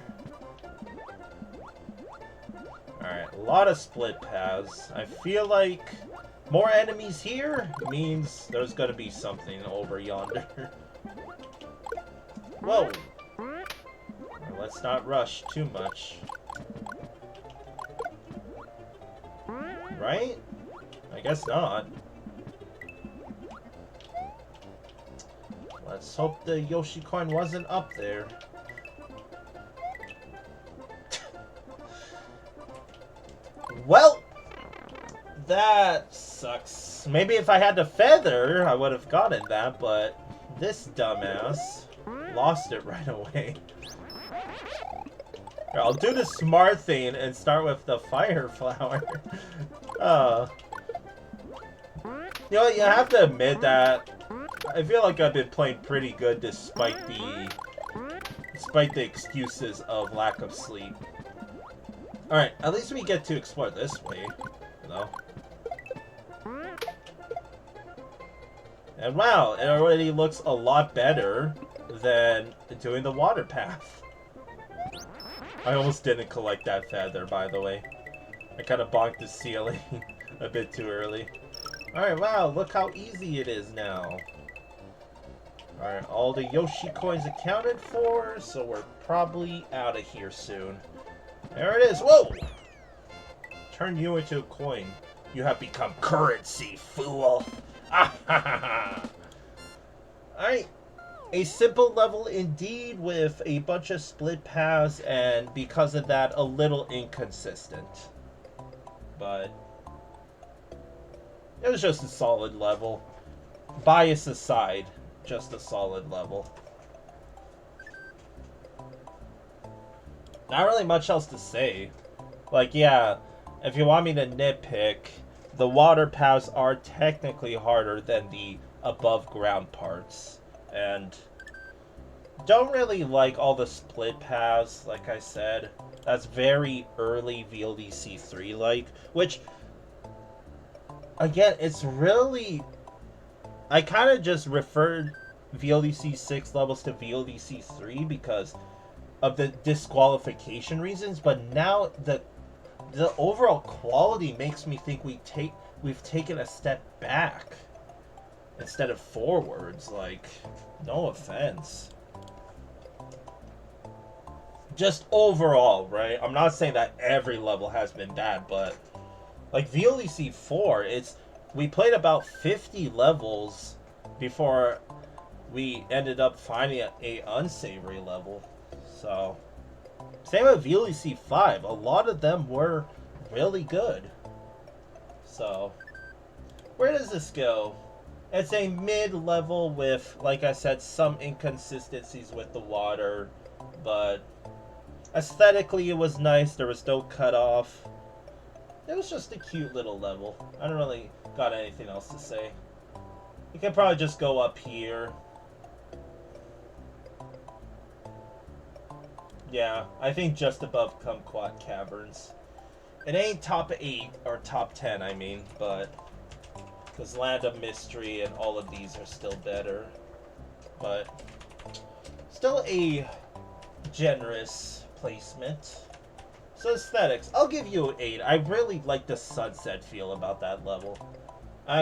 Alright, a lot of split paths. I feel like more enemies here means there's gonna be something over yonder. Whoa! Let's not rush too much. Right? I guess not. Let's hope the Yoshi coin wasn't up there. Well, that sucks. Maybe if I had the feather, I would have gotten that, but this dumbass lost it right away. Here, I'll do the smart thing and start with the fire flower. You know, you have to admit that I feel like I've been playing pretty good despite the excuses of lack of sleep. Alright, at least we get to explore this way, though. And wow, it already looks a lot better than doing the water path. I almost didn't collect that feather, by the way. I kind of bonked the ceiling a bit too early. Alright, wow, look how easy it is now. Alright, all the Yoshi coins accounted for, so we're probably out of here soon. There it is. Whoa! Turn you into a coin. You have become currency, fool. Ah ha ha ha. Alright. A simple level indeed with a bunch of split paths and because of that a little inconsistent. But It was just a solid level. Bias aside, just a solid level. Not really much else to say. Like, yeah, if you want me to nitpick, the water paths are technically harder than the above ground parts. And don't really like all the split paths, like I said. That's very early VLDC 3 like, which, again, it's really... I kind of just referred VLDC 6 levels to VLDC 3 because of the disqualification reasons, but now the overall quality makes me think we've taken a step back instead of forwards. Like, no offense. Just overall, right? I'm not saying that every level has been bad, but like VLDC 4, we played about 50 levels before we ended up finding a unsavory level. So, same with VLDC 5. A lot of them were really good. So, where does this go? It's a mid-level with, like I said, some inconsistencies with the water, but aesthetically it was nice. There was no cutoff. It was just a cute little level. I don't really got anything else to say. You can probably just go up here. Yeah, I think just above Kumquat Caverns. It ain't top 8, or top 10, I mean, but... because Land of Mystery and all of these are still better. But... still a generous placement. So aesthetics, I'll give you an 8. I really like the sunset feel about that level.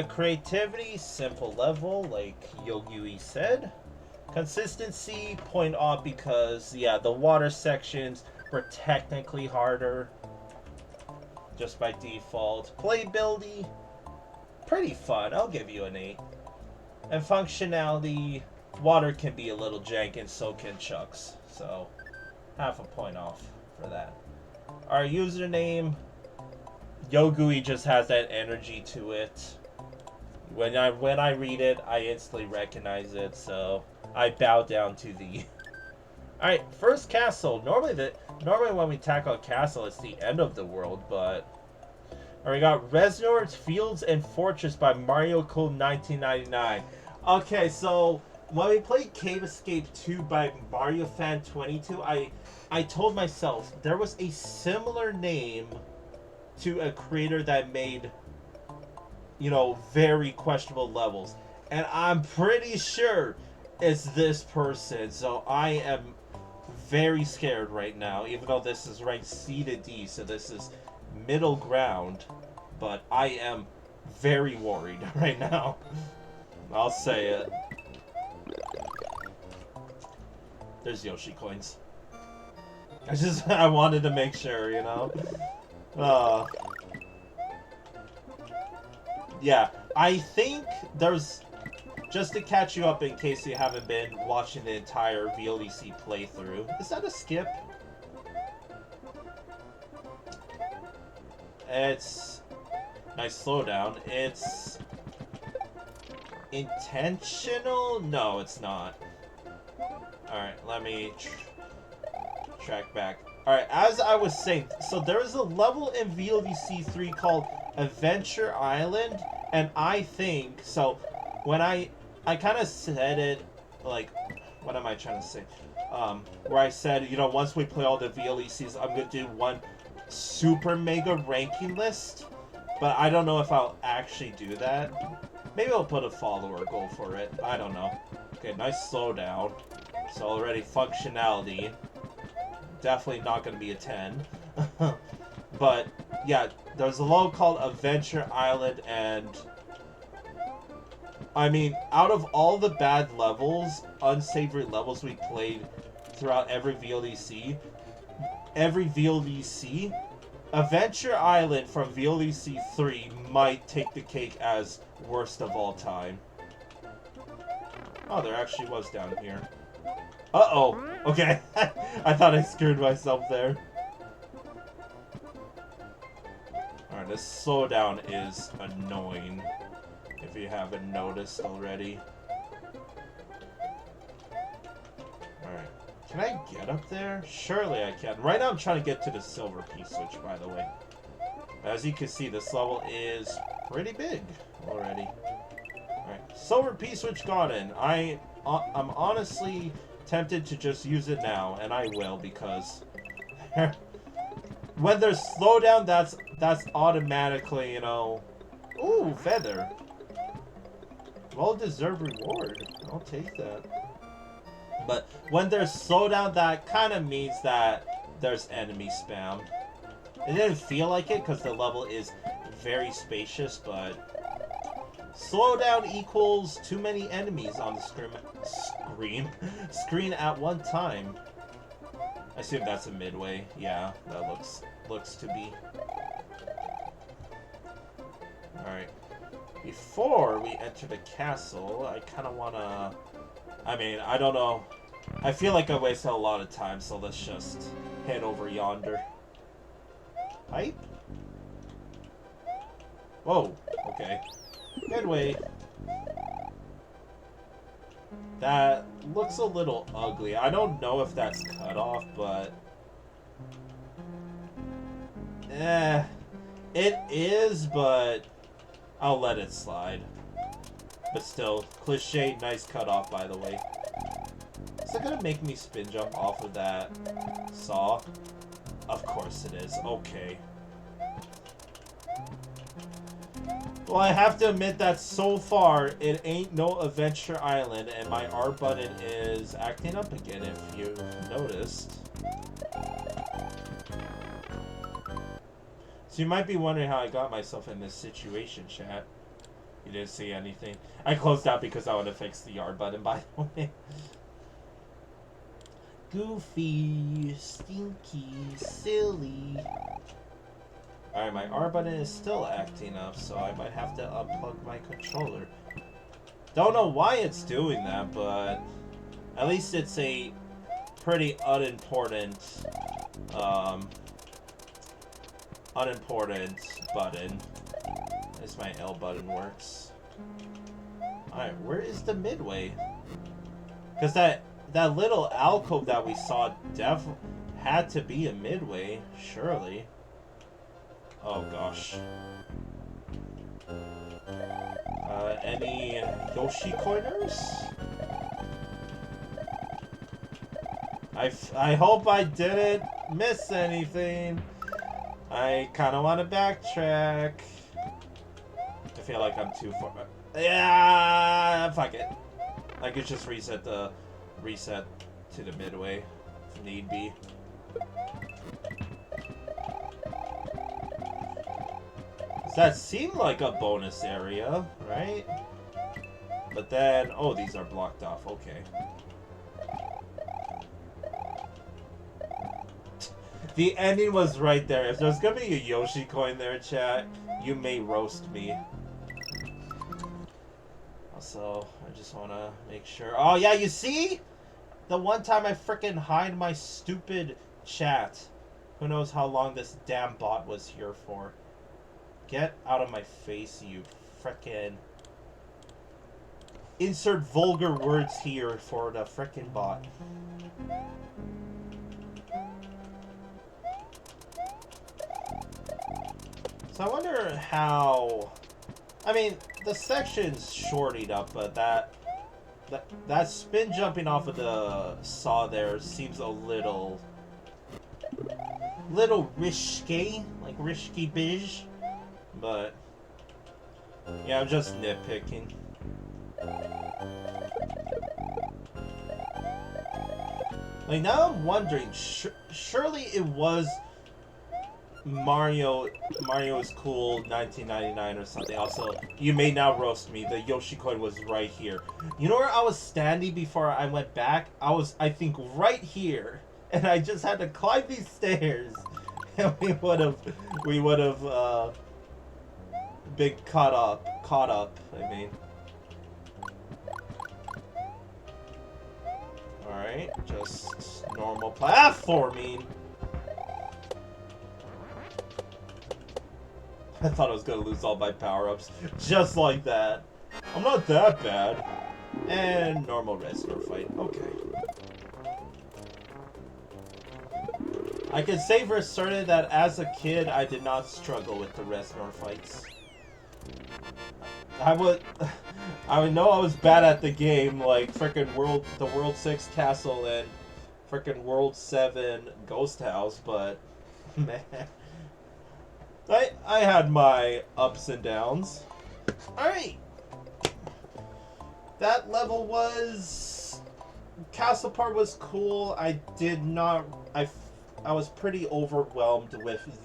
Creativity, simple level, like Yogui said. Consistency, point off because, yeah, the water sections were technically harder. Just by default. Playability, pretty fun. I'll give you an 8. And functionality, water can be a little jank and so can chucks. So, half a point off for that. Our username, Yogui just has that energy to it. When I read it, I instantly recognize it, so I bow down to the... Alright, first castle. Normally when we tackle a castle, it's the end of the world, but... Alright, we got Reznor's Fields and Fortress by Mario Code 1999. Okay, so when we played Cave Escape 2 by Mario Fan 22, I told myself there was a similar name to a creator that made, you know, very questionable levels. And I'm pretty sure it's this person. So I am very scared right now, even though this is ranked C to D, so this is middle ground. But I am very worried right now. I'll say it. There's Yoshi coins. I wanted to make sure, you know? Yeah, I think there's... Just to catch you up in case you haven't been watching the entire VLDC playthrough. Is that a skip? It's... Nice slowdown. It's... intentional? No, it's not. Alright, let me... track back. Alright, as I was saying, so there is a level in VLDC 3 called Adventure Island, and I think, so when I kind of said it, like, what am I trying to say? Where I said, you know, once we play all the VLDCs, I'm going to do one super mega ranking list, but I don't know if I'll actually do that. Maybe I'll put a follower goal for it. I don't know. Okay, nice slowdown. So already functionality. Definitely not going to be a 10. But, yeah, there's a level called Adventure Island, and... I mean, out of all the bad levels, unsavory levels we played throughout every VLDC, Adventure Island from VLDC 3 might take the cake as worst of all time. Oh, there actually was down here. Uh-oh. Okay. I thought I screwed myself there. Alright, this slowdown is annoying. if you haven't noticed already. Alright. Can I get up there? Surely I can. Right now I'm trying to get to the silver P-switch, by the way. As you can see, this level is pretty big already. Alright. Silver P-switch gotten. I'm honestly tempted to just use it now, and I will, because when there's slowdown, that's automatically, you know... Ooh, feather. Well-deserved reward. I'll take that. But when there's slowdown, that kind of means that there's enemy spam. It didn't feel like it because the level is very spacious, but slowdown equals too many enemies on the screen at one time. I assume that's a midway. Yeah, that looks to be. Alright. Before we enter the castle, I kind of want to... I mean, I don't know. I feel like I wasted a lot of time, so let's just head over yonder. Pipe? Whoa, okay. Midway. That looks a little ugly. I don't know if that's cut off, but... It is, but I'll let it slide. But still, cliche, nice cutoff, by the way. Is it gonna make me spin jump off of that saw? Of course it is. Okay. Well, I have to admit that so far, it ain't no Adventure Island, and my R button is acting up again, if you've noticed. So you might be wondering how I got myself in this situation, chat. You didn't see anything. I closed out because I want to fix the R button, by the way. Goofy, stinky, silly. Alright, my R button is still acting up, so I might have to unplug my controller. Don't know why it's doing that, but at least it's a pretty unimportant button. As my L button works. Alright, where is the midway? Because that little alcove that we saw had to be a midway, surely. Oh gosh. Any Yoshi coiners? I hope I didn't miss anything. I kind of want to backtrack. I feel like I'm too far. Yeah, fuck it. I could just reset to the midway if need be. That seemed like a bonus area, right? But then, oh, these are blocked off. Okay. The ending was right there. If there's gonna be a Yoshi coin there, chat, you may roast me. Also, I just want to make sure. Oh, yeah, you see? The one time I frickin' hide my stupid chat. Who knows how long this damn bot was here for. Get out of my face, you frickin'. Insert vulgar words here for the frickin' bot. So I wonder how... I mean, the section's shortied up, but that spin jumping off of the saw there seems a little risky, like risky bish. But yeah, I'm just nitpicking. Like now I'm wondering, surely it was Mario is cool 1999 or something. Also, you may now roast me. The Yoshi coin was right here. You know where I was standing before I went back? I was, I think, right here, and I just had to climb these stairs, and we would have been caught up. I mean. All right, just normal platforming. I thought I was gonna lose all my power-ups. Just like that. I'm not that bad. And normal Reznor fight. Okay. I can say for certain that as a kid, I did not struggle with the Reznor fights. I would know I was bad at the game, like frickin' the World 6 Castle and frickin' World 7 Ghost House, but man, I had my ups and downs. Alright. That level was... Castle part was cool. I was pretty overwhelmed with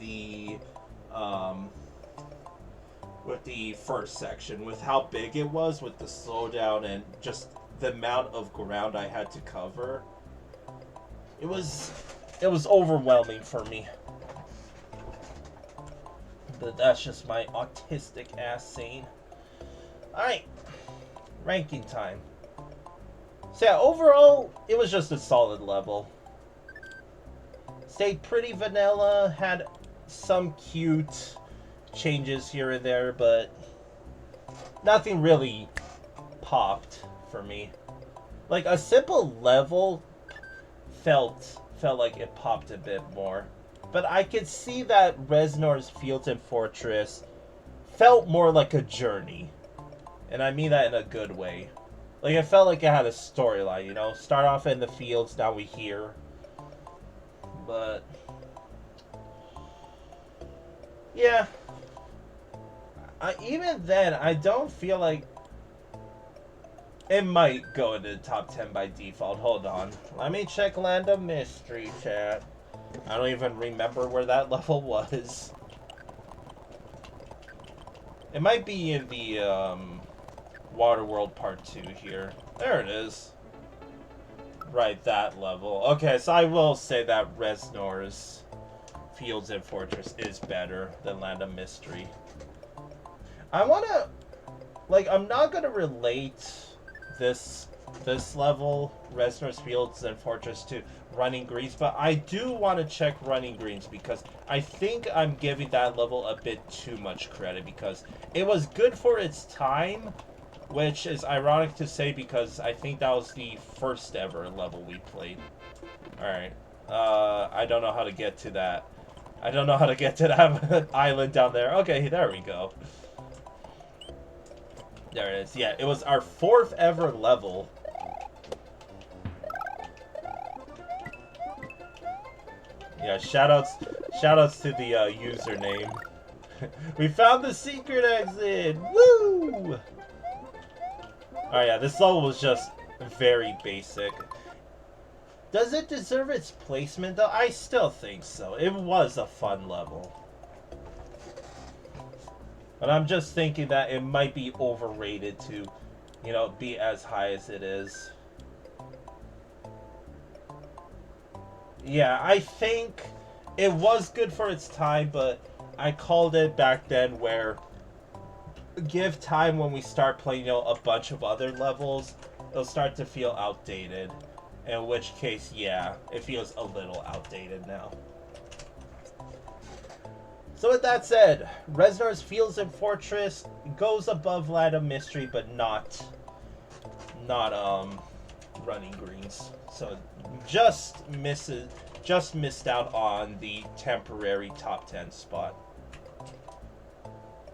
the first section, with how big it was, with the slowdown and just the amount of ground I had to cover. It was overwhelming for me. But that's just my autistic ass saying. Alright. Ranking time. So yeah, overall, it was just a solid level. Stayed pretty vanilla, had some cute changes here and there, but nothing really popped for me. Like, a simple level felt like it popped a bit more. But I could see that Reznor's Fields and Fortress felt more like a journey. And I mean that in a good way. Like, it felt like it had a storyline, you know? Start off in the fields, now we here. But yeah. Even then, I don't feel like it might go into the top 10 by default. Hold on. Let me check Land of Mystery, chat. I don't even remember where that level was. It might be in the Water World Part 2 here. There it is. Right, that level. Okay, so I will say that Reznor's Fields and Fortress is better than Land of Mystery. I wanna... Like, I'm not gonna relate this level, Reznor's Fields and Fortress, to Running Greens, but I do want to check Running Greens because I think I'm giving that level a bit too much credit because it was good for its time, which is ironic to say because I think that was the first ever level we played. Alright. I don't know how to get to that. I don't know how to get to that island down there. Okay, there we go. There it is. Yeah, it was our 4th ever level. Yeah, shoutouts to the username. We found the secret exit! Woo! Oh yeah, this level was just very basic. Does it deserve its placement though? I still think so. It was a fun level. But I'm just thinking that it might be overrated to, you know, be as high as it is. Yeah, I think it was good for its time, but I called it back then where give time when we start playing, you know, a bunch of other levels, it'll start to feel outdated. In which case, yeah, it feels a little outdated now. So with that said, Reznor's Fields and Fortress goes above Land of Mystery, but not Running Greens. So just missed out on the temporary top 10 spot.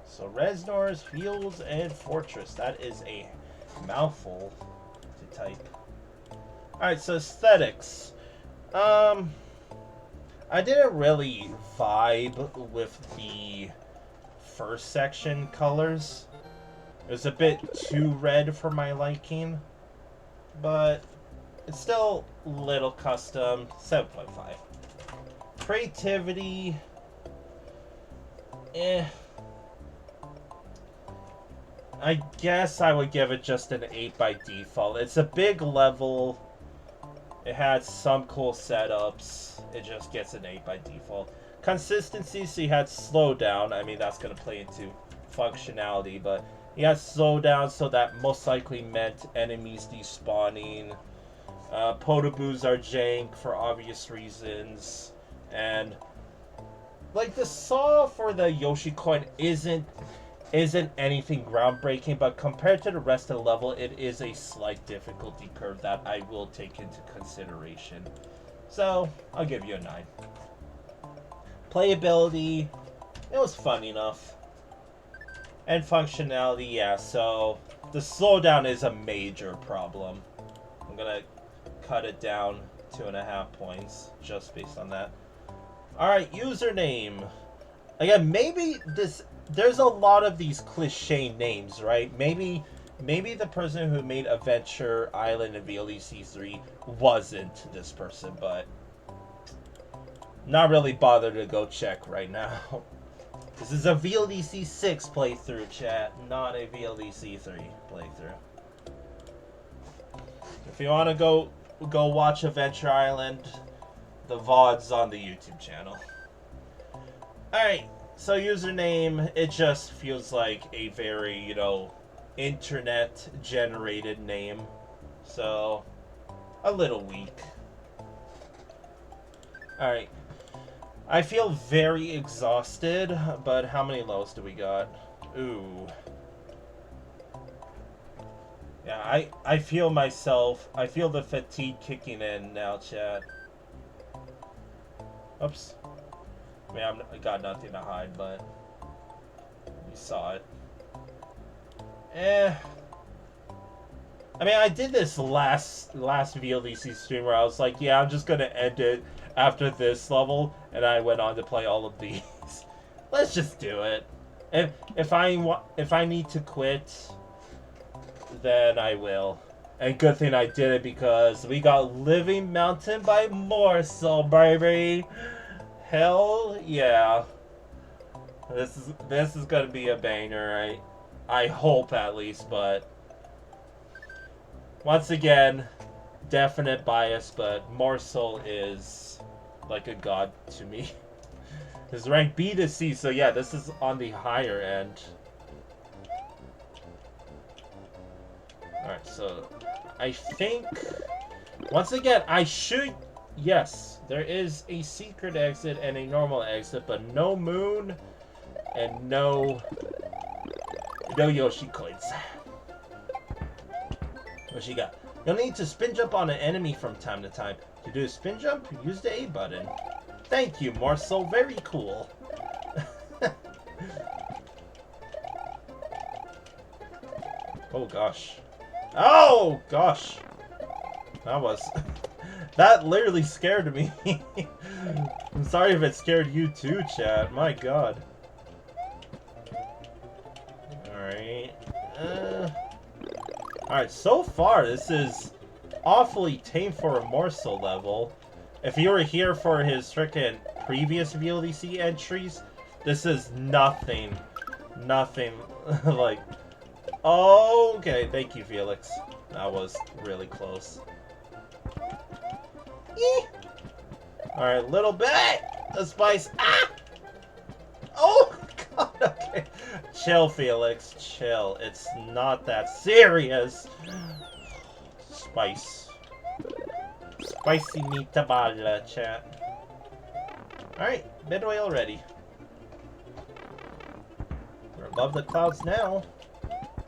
So Reznor's Fields and Fortress. That is a mouthful to type. Alright, so aesthetics. I didn't really vibe with the first section colors. It was a bit too red for my liking. But it's still a little custom. 7.5. Creativity. I guess I would give it just an 8 by default. It's a big level. It had some cool setups. It just gets an 8 by default. Consistency, so you had slowdown. I mean, that's going to play into functionality, but you had slowdown, so that most likely meant enemies despawning. Potoboos are jank for obvious reasons. And like the saw for the Yoshi coin isn't anything groundbreaking, but compared to the rest of the level, it is a slight difficulty curve that I will take into consideration. So I'll give you a 9. Playability, it was fun enough. And functionality, yeah, so the slowdown is a major problem. I'm gonna cut it down 2.5 points just based on that. Alright, username. Again, maybe there's a lot of these cliche names, right? Maybe the person who made Adventure Island and VLEC 3 wasn't this person, but not really bothered to go check right now. This is a VLEC 6 playthrough, chat, not a VLEC 3 playthrough. If you want to go watch Adventure Island, the VOD's on the YouTube channel. Alright, so username, it just feels like a very, you know, internet-generated name. So, a little weak. Alright. I feel very exhausted, but how many lows do we got? Ooh. Yeah, I feel myself. I feel the fatigue kicking in now, chat. Oops. I mean, I got nothing to hide, but you saw it. I mean, I did this last VLDC stream where I was like, yeah, I'm just gonna end it after this level, and I went on to play all of these. Let's just do it. If I need to quit, then I will. And good thing I did it because we got Living Mountain by Morsel, baby. Hell yeah. This is gonna be a banger. I hope at least, but once again, definite bias, but Morsel is like a god to me. His rank B to C, so yeah, this is on the higher end. Alright, so I think once again I should, yes, there is a secret exit and a normal exit, but no moon and no Yoshi coins. What she got? You'll need to spin jump on an enemy from time to time. To do a spin jump, use the A button. Thank you, Morsel. Very cool. Oh gosh. Oh gosh. That literally scared me. I'm sorry if it scared you too, chat. My god. Alright. Alright, so far this is awfully tame for a Morsel level. If you were here for his frickin' previous VLDC entries, this is nothing like... Okay, thank you, Felix. That was really close. Alright, little bit of spice. Ah! Oh, God, okay. Chill, Felix, chill. It's not that serious. Spice. Spicy meatball, chat. Alright, midway already. We're above the clouds now.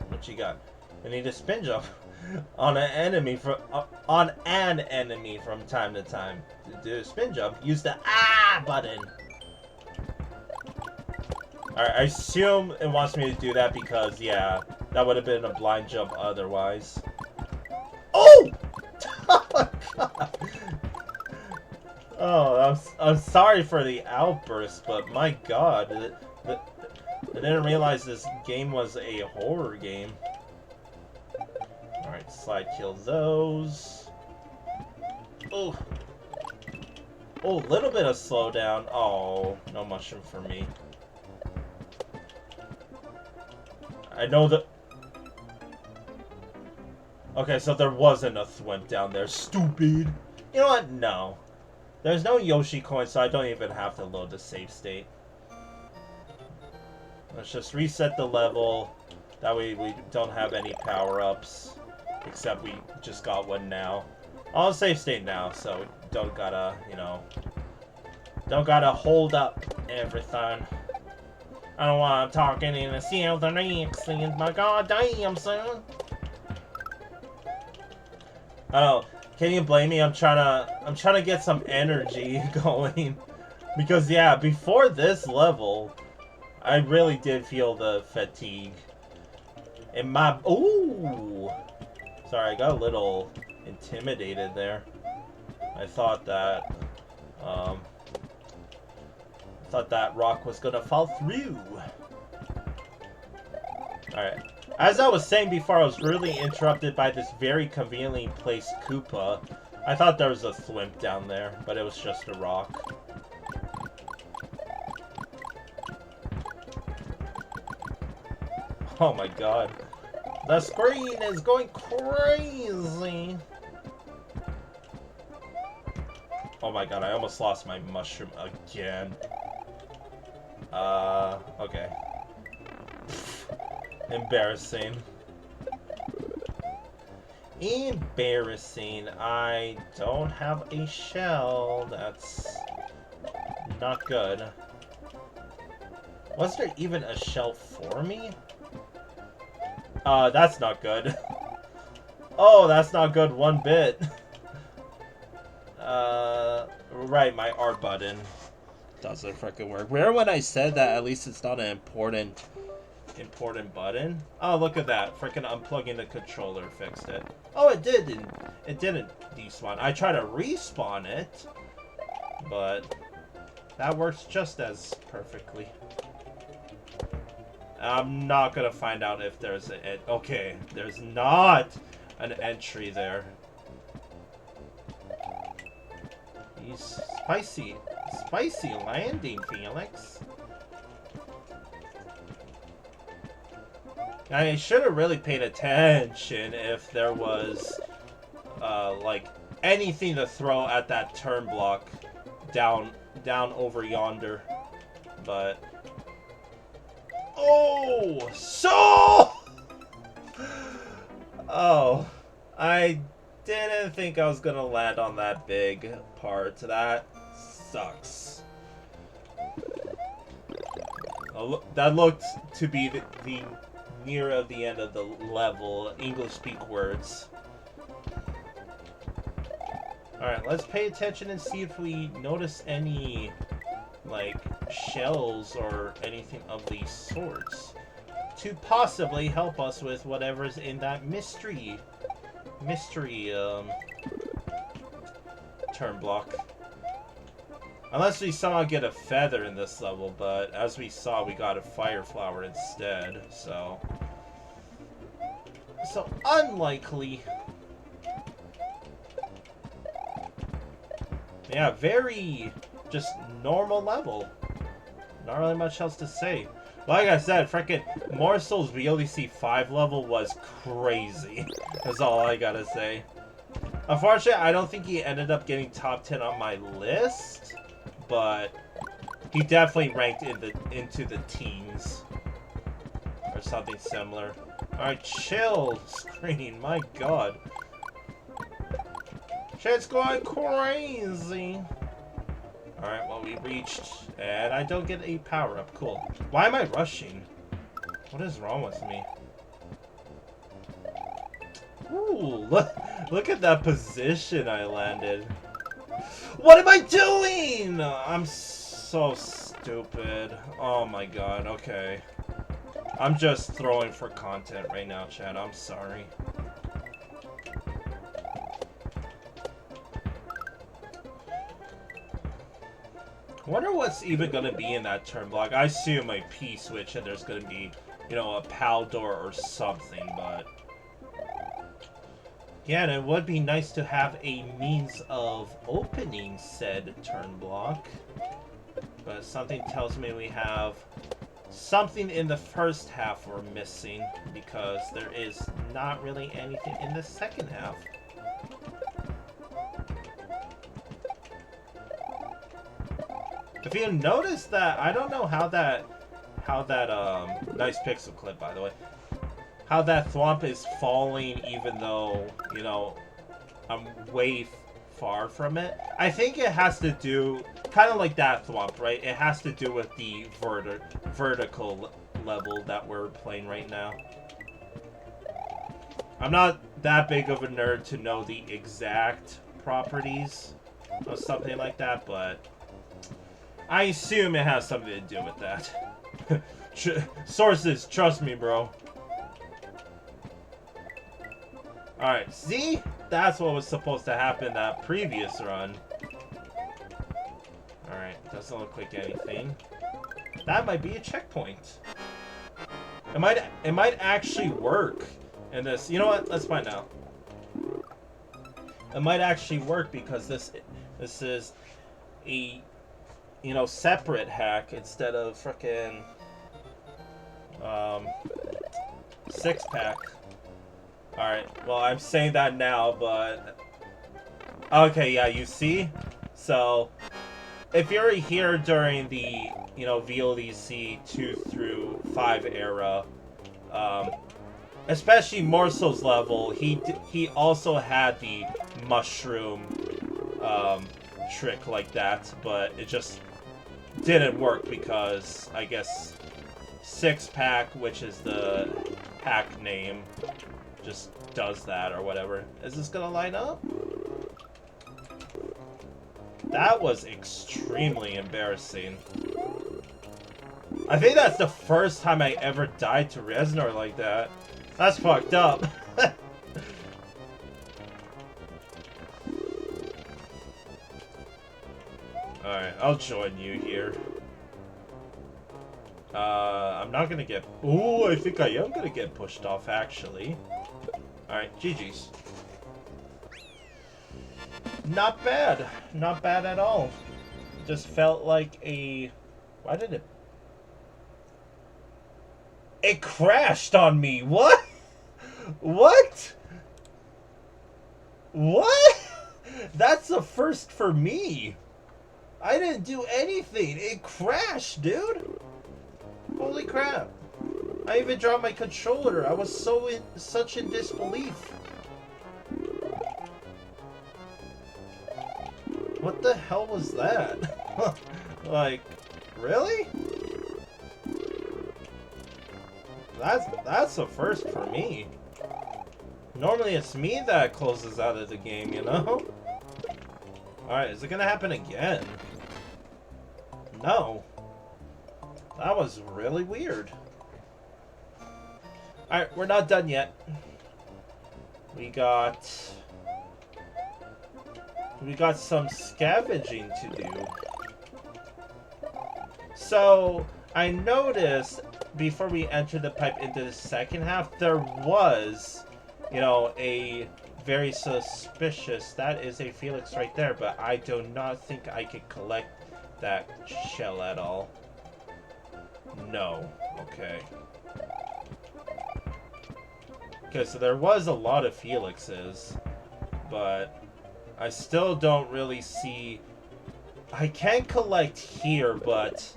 What you got? We need a spin jump on an enemy from time to time. To do a spin jump, use the A button. Alright, I assume it wants me to do that because, yeah, that would have been a blind jump otherwise. Oh! Oh my god! Oh, I'm sorry for the outburst, but my god, I didn't realize this game was a horror game. Alright, slide kill those. Oh. Oh, a little bit of slowdown. Oh, no mushroom for me. I know that... Okay, so there wasn't a thwimp down there. Stupid. You know what? No. There's no Yoshi coin, so I don't even have to load the save state. Let's just reset the level. That way we don't have any power-ups. Except we just got one now. On save state now, so don't gotta, you know... Don't gotta hold up everything. I don't want to talk in a southern accent, my goddamn son. I don't. Can you blame me? I'm trying to get some energy going, because yeah, before this level, I really did feel the fatigue. In my ooh, sorry, I got a little intimidated there. I thought that rock was gonna fall through. Alright. As I was saying before, I was really interrupted by this very conveniently placed Koopa. I thought there was a thwimp down there, but it was just a rock. Oh my god. The screen is going crazy! Oh my god, I almost lost my mushroom again. Okay. Embarrassing. Embarrassing. I don't have a shell. That's not good. Was there even a shell for me? That's not good. Oh, that's not good one bit. Right, my R button doesn't frickin' work. Where when I said that at least it's not an important button? Oh, look at that. Frickin' unplugging the controller fixed it. Oh, it didn't despawn. I tried to respawn it, but that works just as perfectly. I'm not gonna find out if there's okay, there's not an entry there. You spicy landing, Felix. I should have really paid attention if there was, like, anything to throw at that turn block down over yonder. But... oh! So... oh. I didn't think I was gonna land on that big part. That sucks. Oh, that looked to be the near of the end of the level. English speak words. Alright, let's pay attention and see if we notice any, like, shells or anything of these sorts to possibly help us with whatever's in that mystery turn block. Unless we somehow get a feather in this level, but as we saw, we got a fire flower instead, so unlikely. Yeah, very just normal level. Not really much else to say. Like I said, frickin' Morsel's VLDC 5 level was crazy. That's all I gotta say. Unfortunately, I don't think he ended up getting top 10 on my list, but he definitely ranked into the teens or something similar. Alright, chill, screen, my god. Shit's going crazy. Alright, well, we reached, and I don't get a power-up. Cool. Why am I rushing? What is wrong with me? Ooh, look at that position I landed. What am I doing? I'm so stupid. Oh my god, okay. I'm just throwing for content right now, Chad. I'm sorry. I wonder what's even going to be in that turn block. I assume a P-switch and there's going to be, you know, a PAL door or something, but... yeah, and it would be nice to have a means of opening said turn block. But something tells me we have something in the first half we're missing, because there is not really anything in the second half. If you notice that, I don't know how that nice pixel clip, by the way, how that thwomp is falling even though, you know, I'm way far from it. I think it has to do kind of like that swamp, right? It has to do with the vertical level that we're playing right now. I'm not that big of a nerd to know the exact properties of something like that, but I assume it has something to do with that. Sources, trust me, bro. Alright, see? That's what was supposed to happen that previous run. Alright, doesn't look like anything. That might be a checkpoint. It might actually work in this. You know what? Let's find out. It might actually work because this is a, you know, separate hack instead of frickin' 6-pack. Alright, well, I'm saying that now, but okay, yeah, you see? So if you're here during the, you know, VLDC 2 through 5 era, especially Morsel's level, he also had the mushroom trick like that, but it just didn't work because I guess 6-pack, which is the hack name, just does that or whatever. Is this gonna line up? That was extremely embarrassing. I think that's the first time I ever died to Reznor like that. That's fucked up. Alright, I'll join you here. I'm not gonna get... Ooh, I think I am gonna get pushed off, actually. Alright, GG's. Not bad. Not bad at all. Just felt like a... Why did it... It crashed on me! What? What? What? That's the first for me. I didn't do anything. It crashed, dude. Holy crap. I even dropped my controller. I was such in disbelief. What the hell was that? Like, really? That's a first for me. Normally it's me that closes out of the game, you know? Alright, is it gonna happen again? No. That was really weird. Alright, we're not done yet. We got some scavenging to do. So, I noticed before we entered the pipe into the second half, there was, you know, a very suspicious... That is a Felix right there, but I do not think I could collect that shell at all. No. Okay. Okay, so there was a lot of Felixes, but I still don't really see... I can collect here, but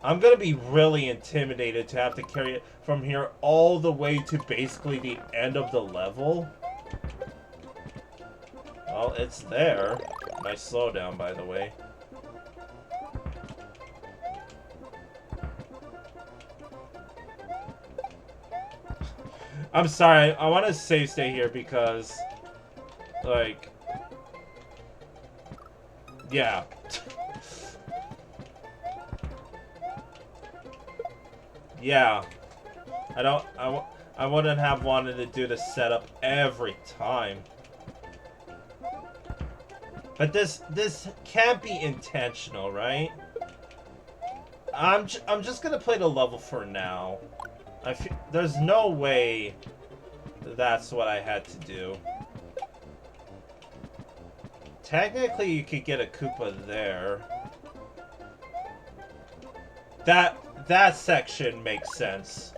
I'm gonna be really intimidated to have to carry it from here all the way to basically the end of the level. Well, it's there. Nice slowdown, by the way. I'm sorry, I want to save stay here because, like, yeah. Yeah. I wouldn't have wanted to do the setup every time. But this can't be intentional, right? I'm just gonna play the level for now. There's no way that's what I had to do. Technically, you could get a Koopa there. That section makes sense.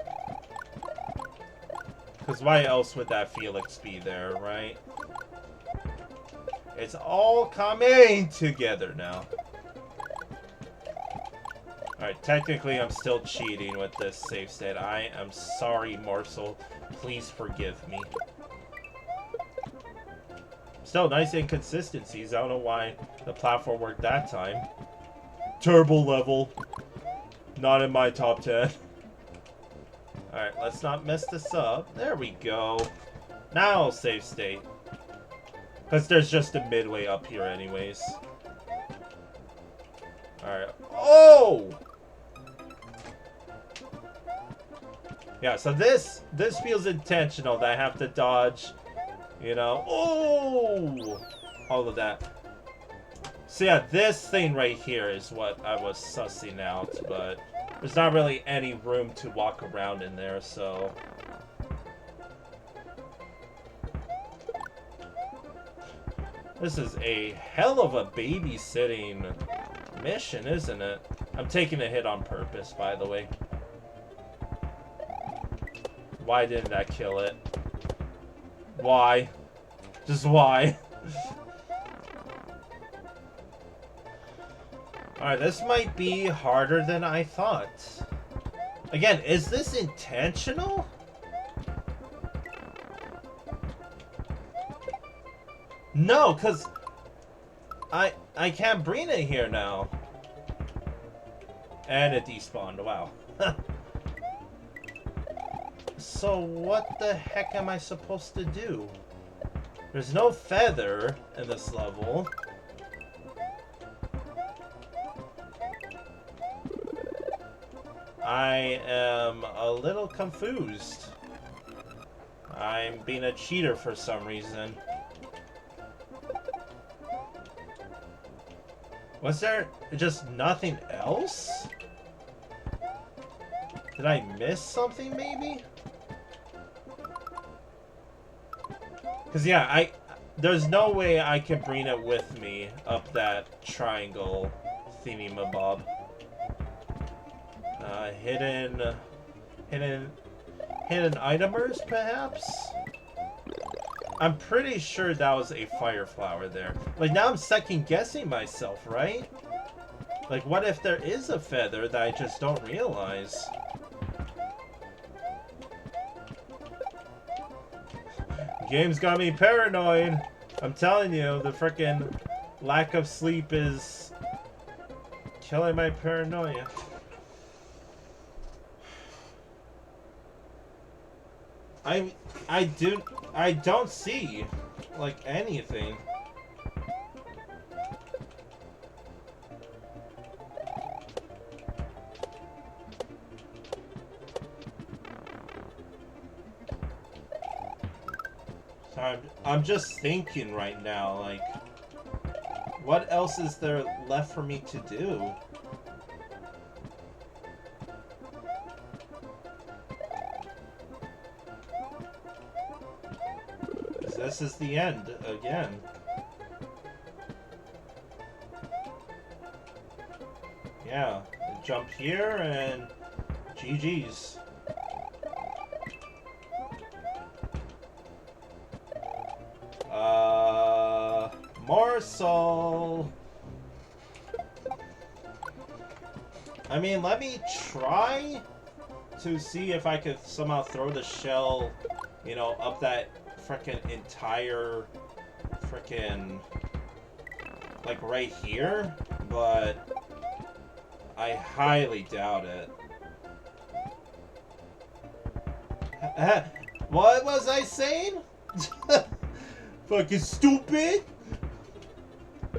Because why else would that Felix be there, right? It's all coming together now. Alright, technically I'm still cheating with this save state. I am sorry, Morsel. Please forgive me. Still, nice inconsistencies. I don't know why the platform worked that time. Turbo level. Not in my top 10. Alright, let's not mess this up. There we go. Now save state. Because there's just a midway up here anyways. Alright. Oh! Yeah, so this feels intentional that I have to dodge, you know. Oh! All of that. So yeah, this thing right here is what I was sussing out, but there's not really any room to walk around in there, so... This is a hell of a babysitting mission, isn't it? I'm taking a hit on purpose, by the way. Why didn't that kill it? Why? Just why? Alright, this might be harder than I thought. Again, is this intentional? No, because I can't bring it here now. And it despawned, wow. So what the heck am I supposed to do? There's no feather in this level. I am a little confused. I'm being a cheater for some reason. Was there just nothing else? Did I miss something, maybe? Because, yeah, there's no way I can bring it with me up that triangle thingy-mabob. Hidden itemers, perhaps? I'm pretty sure that was a fire flower there. Like, now I'm second-guessing myself, right? Like, what if there is a feather that I just don't realize? Game's got me paranoid. I'm telling you, the frickin' lack of sleep is killing my paranoia. I don't see, like, anything. So I'm just thinking right now, like, what else is there left for me to do? This is the end again. Yeah, jump here and GG's. Morsel. I mean, let me try to see if I could somehow throw the shell, you know, up that frickin' entire frickin', like, right here, but I highly doubt it. What was I saying? Fucking stupid.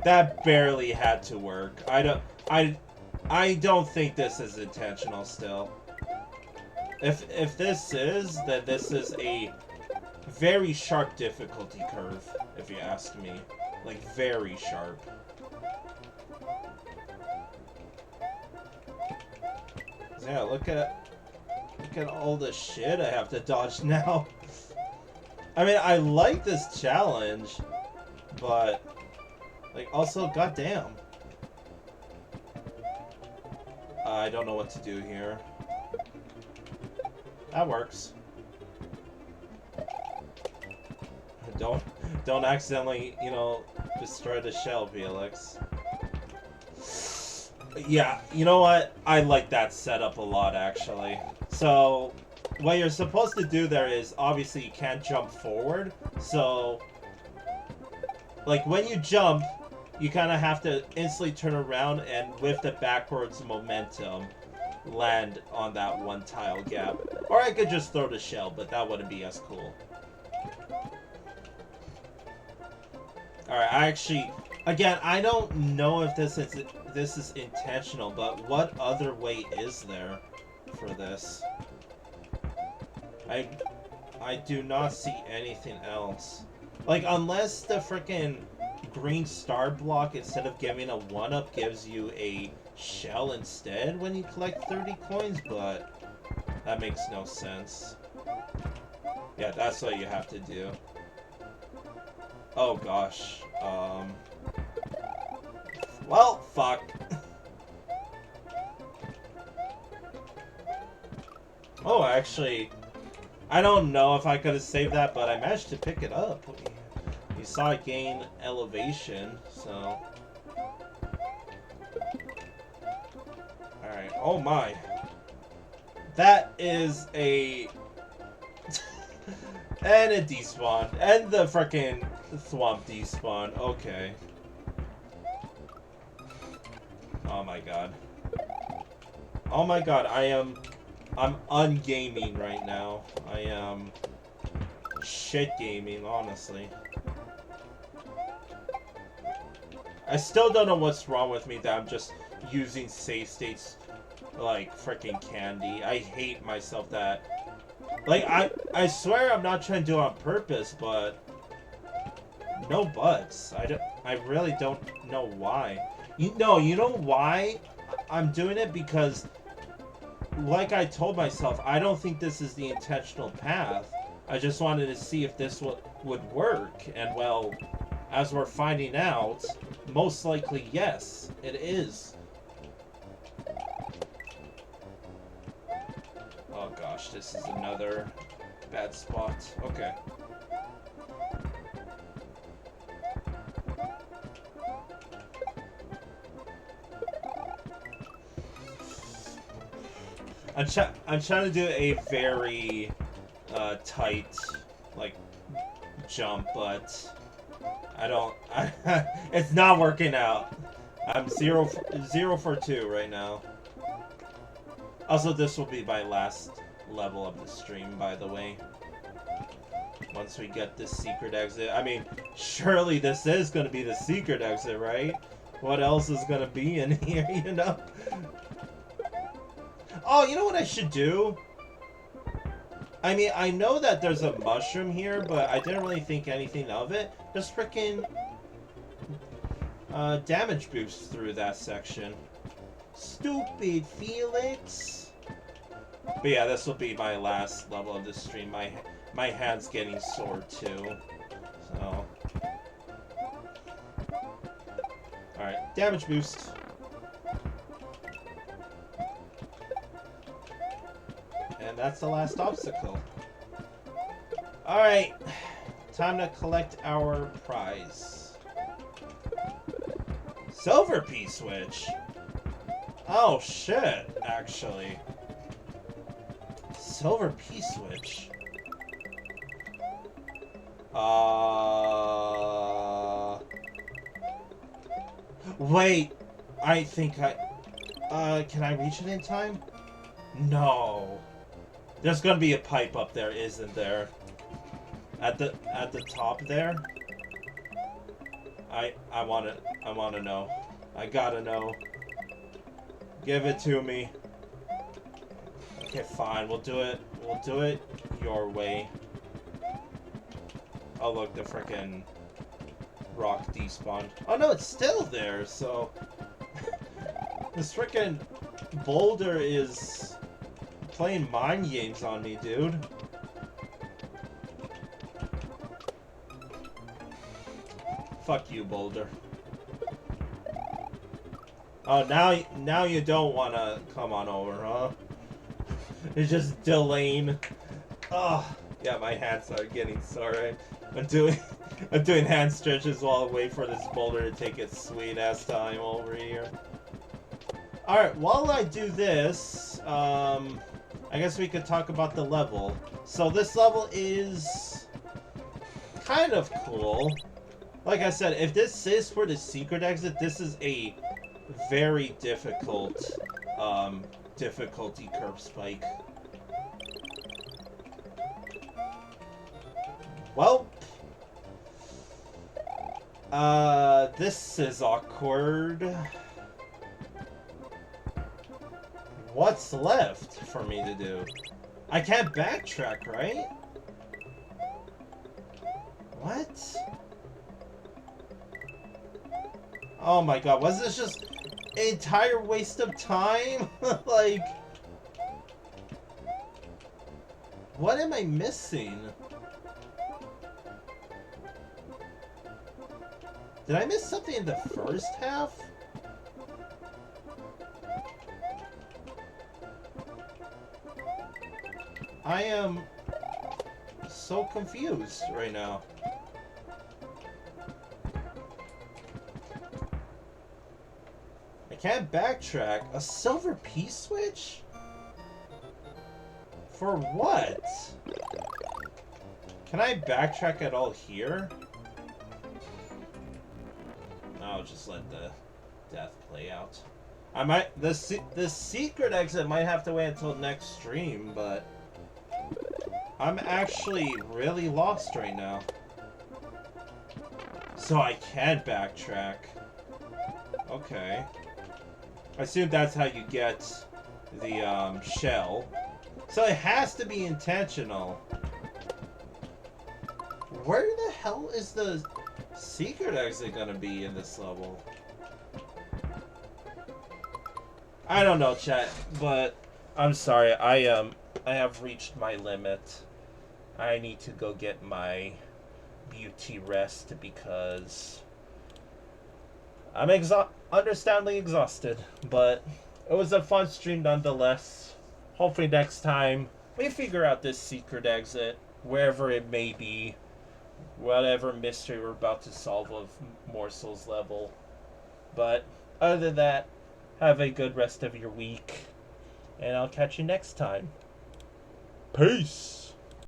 That barely had to work. I don't think this is intentional still. If this is, then this is a very sharp difficulty curve, if you ask me. Like, very sharp. Yeah, look at all the shit I have to dodge now. I mean, I like this challenge, but, like, also, goddamn. I don't know what to do here. That works. Don't accidentally, you know, destroy the shell, Felix. Yeah, you know what? I like that setup a lot, actually. So, what you're supposed to do there is, obviously, you can't jump forward. So, like, when you jump, you kind of have to instantly turn around and with the backwards momentum land on that one tile gap. Or I could just throw the shell, but that wouldn't be as cool. Alright, I actually... Again, I don't know if this is intentional, but what other way is there for this? I do not see anything else. Like, unless the frickin' green star block, instead of giving a 1-up, gives you a shell instead when you collect 30 coins, but that makes no sense. Yeah, that's what you have to do. Oh gosh. Well, fuck. Oh, actually, I don't know if I could have saved that, but I managed to pick it up. You saw it gain elevation, so... Alright, oh my. That is a... and a despawn. And the frickin' swamp despawn. Okay. Oh my god. Oh my god, I'm ungaming right now. I am shit gaming, honestly. I still don't know what's wrong with me that I'm just using save states like freaking candy. I hate myself that... Like, I swear I'm not trying to do it on purpose, but... No buts. I really don't know why. You know why I'm doing it? Because, like I told myself, I don't think this is the intentional path. I just wanted to see if this would work. And, well, as we're finding out, most likely, yes, it is. Oh gosh, this is another bad spot. Okay. I'm trying to do a very tight, like, jump, but I don't... it's not working out. I'm 0 for 2 right now. Also, this will be my last level of the stream, by the way. Once we get this secret exit. I mean, surely this is going to be the secret exit, right? What else is going to be in here, you know? Oh, you know what I should do? I mean, I know that there's a mushroom here, but I didn't really think anything of it. Just freaking damage boost through that section. Stupid Felix. But yeah, this will be my last level of the stream. My hand's getting sore too. So. Alright, damage boost. And that's the last obstacle. Alright, time to collect our prize. Silver P-switch? Oh shit, actually. Silver P-switch? Wait, I think can I reach it in time? No. There's gonna be a pipe up there, isn't there? At the top there? I wanna know. I gotta know. Give it to me. Okay, fine. We'll do it. We'll do it your way. Oh look, the frickin' rock despawned. Oh no, it's still there. So this frickin' boulder is playing mind games on me, dude. Fuck you, boulder. Oh, now you don't want to come on over, huh? It's just delaying. Oh, yeah, my hands are getting sore. I'm doing hand stretches while I wait for this boulder to take its sweet ass time over here. Alright, while I do this, I guess we could talk about the level. So this level is kind of cool. Like I said, if this is for the secret exit, this is a very difficult difficulty curve spike. Well, this is awkward. What's left for me to do? I can't backtrack, right? What? Oh my god, was this just an entire waste of time? Like, what am I missing? Did I miss something in the first half? I am so confused right now. I can't backtrack. A silver P-switch? For what? Can I backtrack at all here? I'll just let the death play out. I might the secret exit might have to wait until next stream, but I'm actually really lost right now. So I can backtrack. Okay. I assume that's how you get the shell. So it has to be intentional. Where the hell is the secret exit gonna be in this level? I don't know, chat, but I'm sorry. I have reached my limit. I need to go get my beauty rest because I'm understandably exhausted, but it was a fun stream nonetheless. Hopefully next time we figure out this secret exit, wherever it may be, whatever mystery we're about to solve of Morsel's level. But other than that, have a good rest of your week, and I'll catch you next time. Peace!